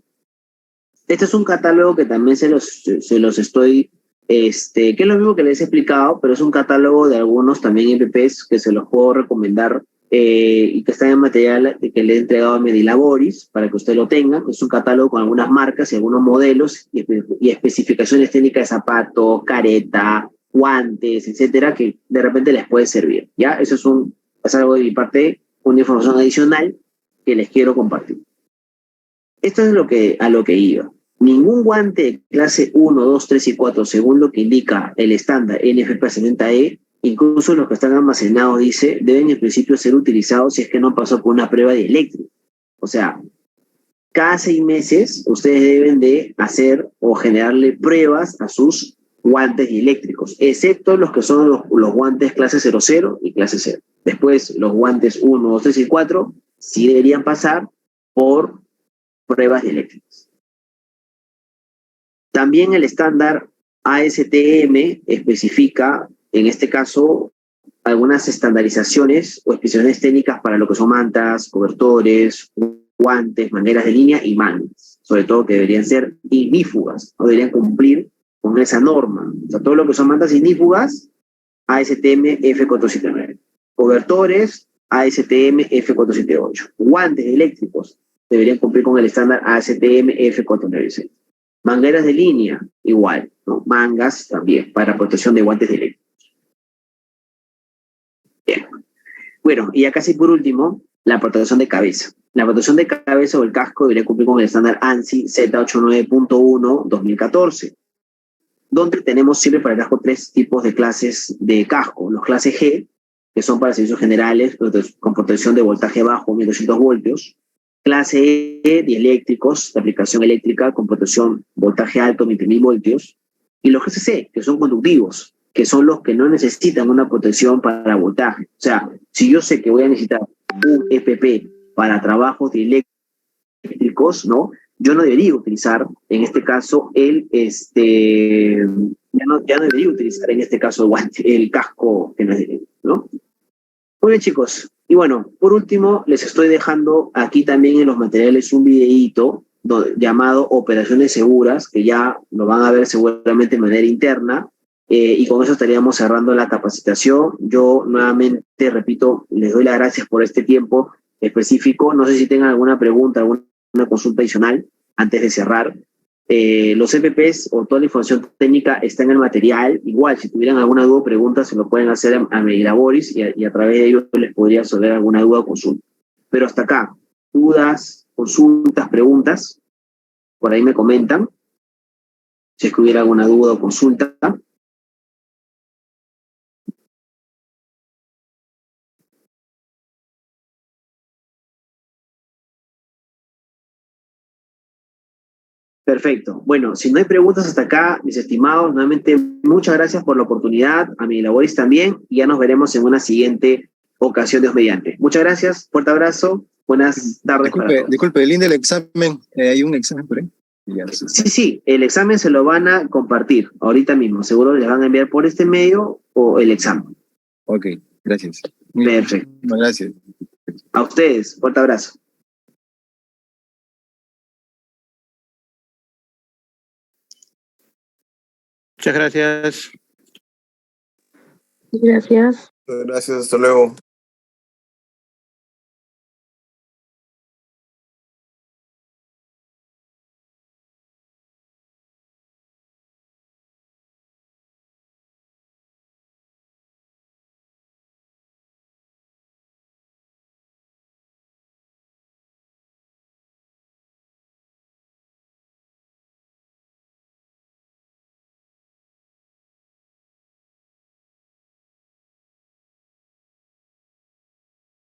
Este es un catálogo que también se los estoy, que es lo mismo que les he explicado, pero es un catálogo de algunos también EPPs que se los puedo recomendar y que están en material que le he entregado a Medilaboris para que usted lo tenga. Es un catálogo con algunas marcas y algunos modelos y especificaciones técnicas de zapatos, careta, guantes, etcétera, que de repente les puede servir. ¿Ya? Eso es algo de mi parte, una información adicional que les quiero compartir. Esto es a lo que iba. Ningún guante de clase 1, 2, 3 y 4, según lo que indica el estándar NFP70E, incluso los que están almacenados, dice, deben en principio ser utilizados si es que no pasó por una prueba de eléctrico. O sea, cada 6 meses ustedes deben de hacer o generarle pruebas a sus guantes eléctricos, excepto los que son los guantes clase 00 y clase 0. Después, los guantes 1, 2, 3 y 4 sí deberían pasar por pruebas eléctricas. También el estándar ASTM especifica, en este caso, algunas estandarizaciones o especificaciones técnicas para lo que son mantas, cobertores, guantes, mangueras de línea y mangas, sobre todo que deberían ser ignífugas, o deberían cumplir con esa norma. O sea, todo lo que son mantas ignífugas, ASTM F479. Cobertores, ASTM F478. Guantes eléctricos deberían cumplir con el estándar ASTM F496. Mangueras de línea, igual, ¿no? Mangas también, para protección de guantes eléctricos. Bien. Bueno, y acá sí por último, la protección de cabeza. La protección de cabeza o el casco debería cumplir con el estándar ANSI Z89.1 2014, donde tenemos siempre para el casco 3 tipos de clases de casco. Los clases G, que son para servicios generales, con protección de voltaje bajo, 1200 voltios. Clase E, dieléctricos, de aplicación eléctrica con protección voltaje alto, 20.000 voltios. Y los GCC, que son conductivos, que son los que no necesitan una protección para voltaje. O sea, si yo sé que voy a necesitar un EPP para trabajos dieléctricos, ¿no? Yo no debería utilizar, en este caso, ya no debería utilizar en este caso el casco que no es dieléctrico, ¿no? Muy bien, chicos. Y bueno, por último, les estoy dejando aquí también en los materiales un videíto llamado Operaciones Seguras, que ya lo van a ver seguramente de manera interna, y con eso estaríamos cerrando la capacitación. Yo nuevamente, repito, les doy las gracias por este tiempo específico. No sé si tengan alguna pregunta, alguna consulta adicional antes de cerrar. Los EPPs o toda la información técnica está en el material. Igual, si tuvieran alguna duda o pregunta, se lo pueden hacer a Medilaboris y a través de ellos les podría resolver alguna duda o consulta. Pero hasta acá, dudas, consultas, preguntas, por ahí me comentan. Si es que hubiera alguna duda o consulta. Perfecto. Bueno, si no hay preguntas hasta acá, mis estimados, nuevamente muchas gracias por la oportunidad, a Medilaboris también, y ya nos veremos en una siguiente ocasión, Dios mediante. Muchas gracias, fuerte abrazo, buenas tardes para todos. Disculpe, el del examen, ¿hay un examen por ahí? Sí, el examen se lo van a compartir ahorita mismo, seguro les van a enviar por este medio o el examen. Ok, gracias. Perfecto. Gracias. A ustedes, fuerte abrazo. Muchas gracias. Gracias. Gracias, hasta luego.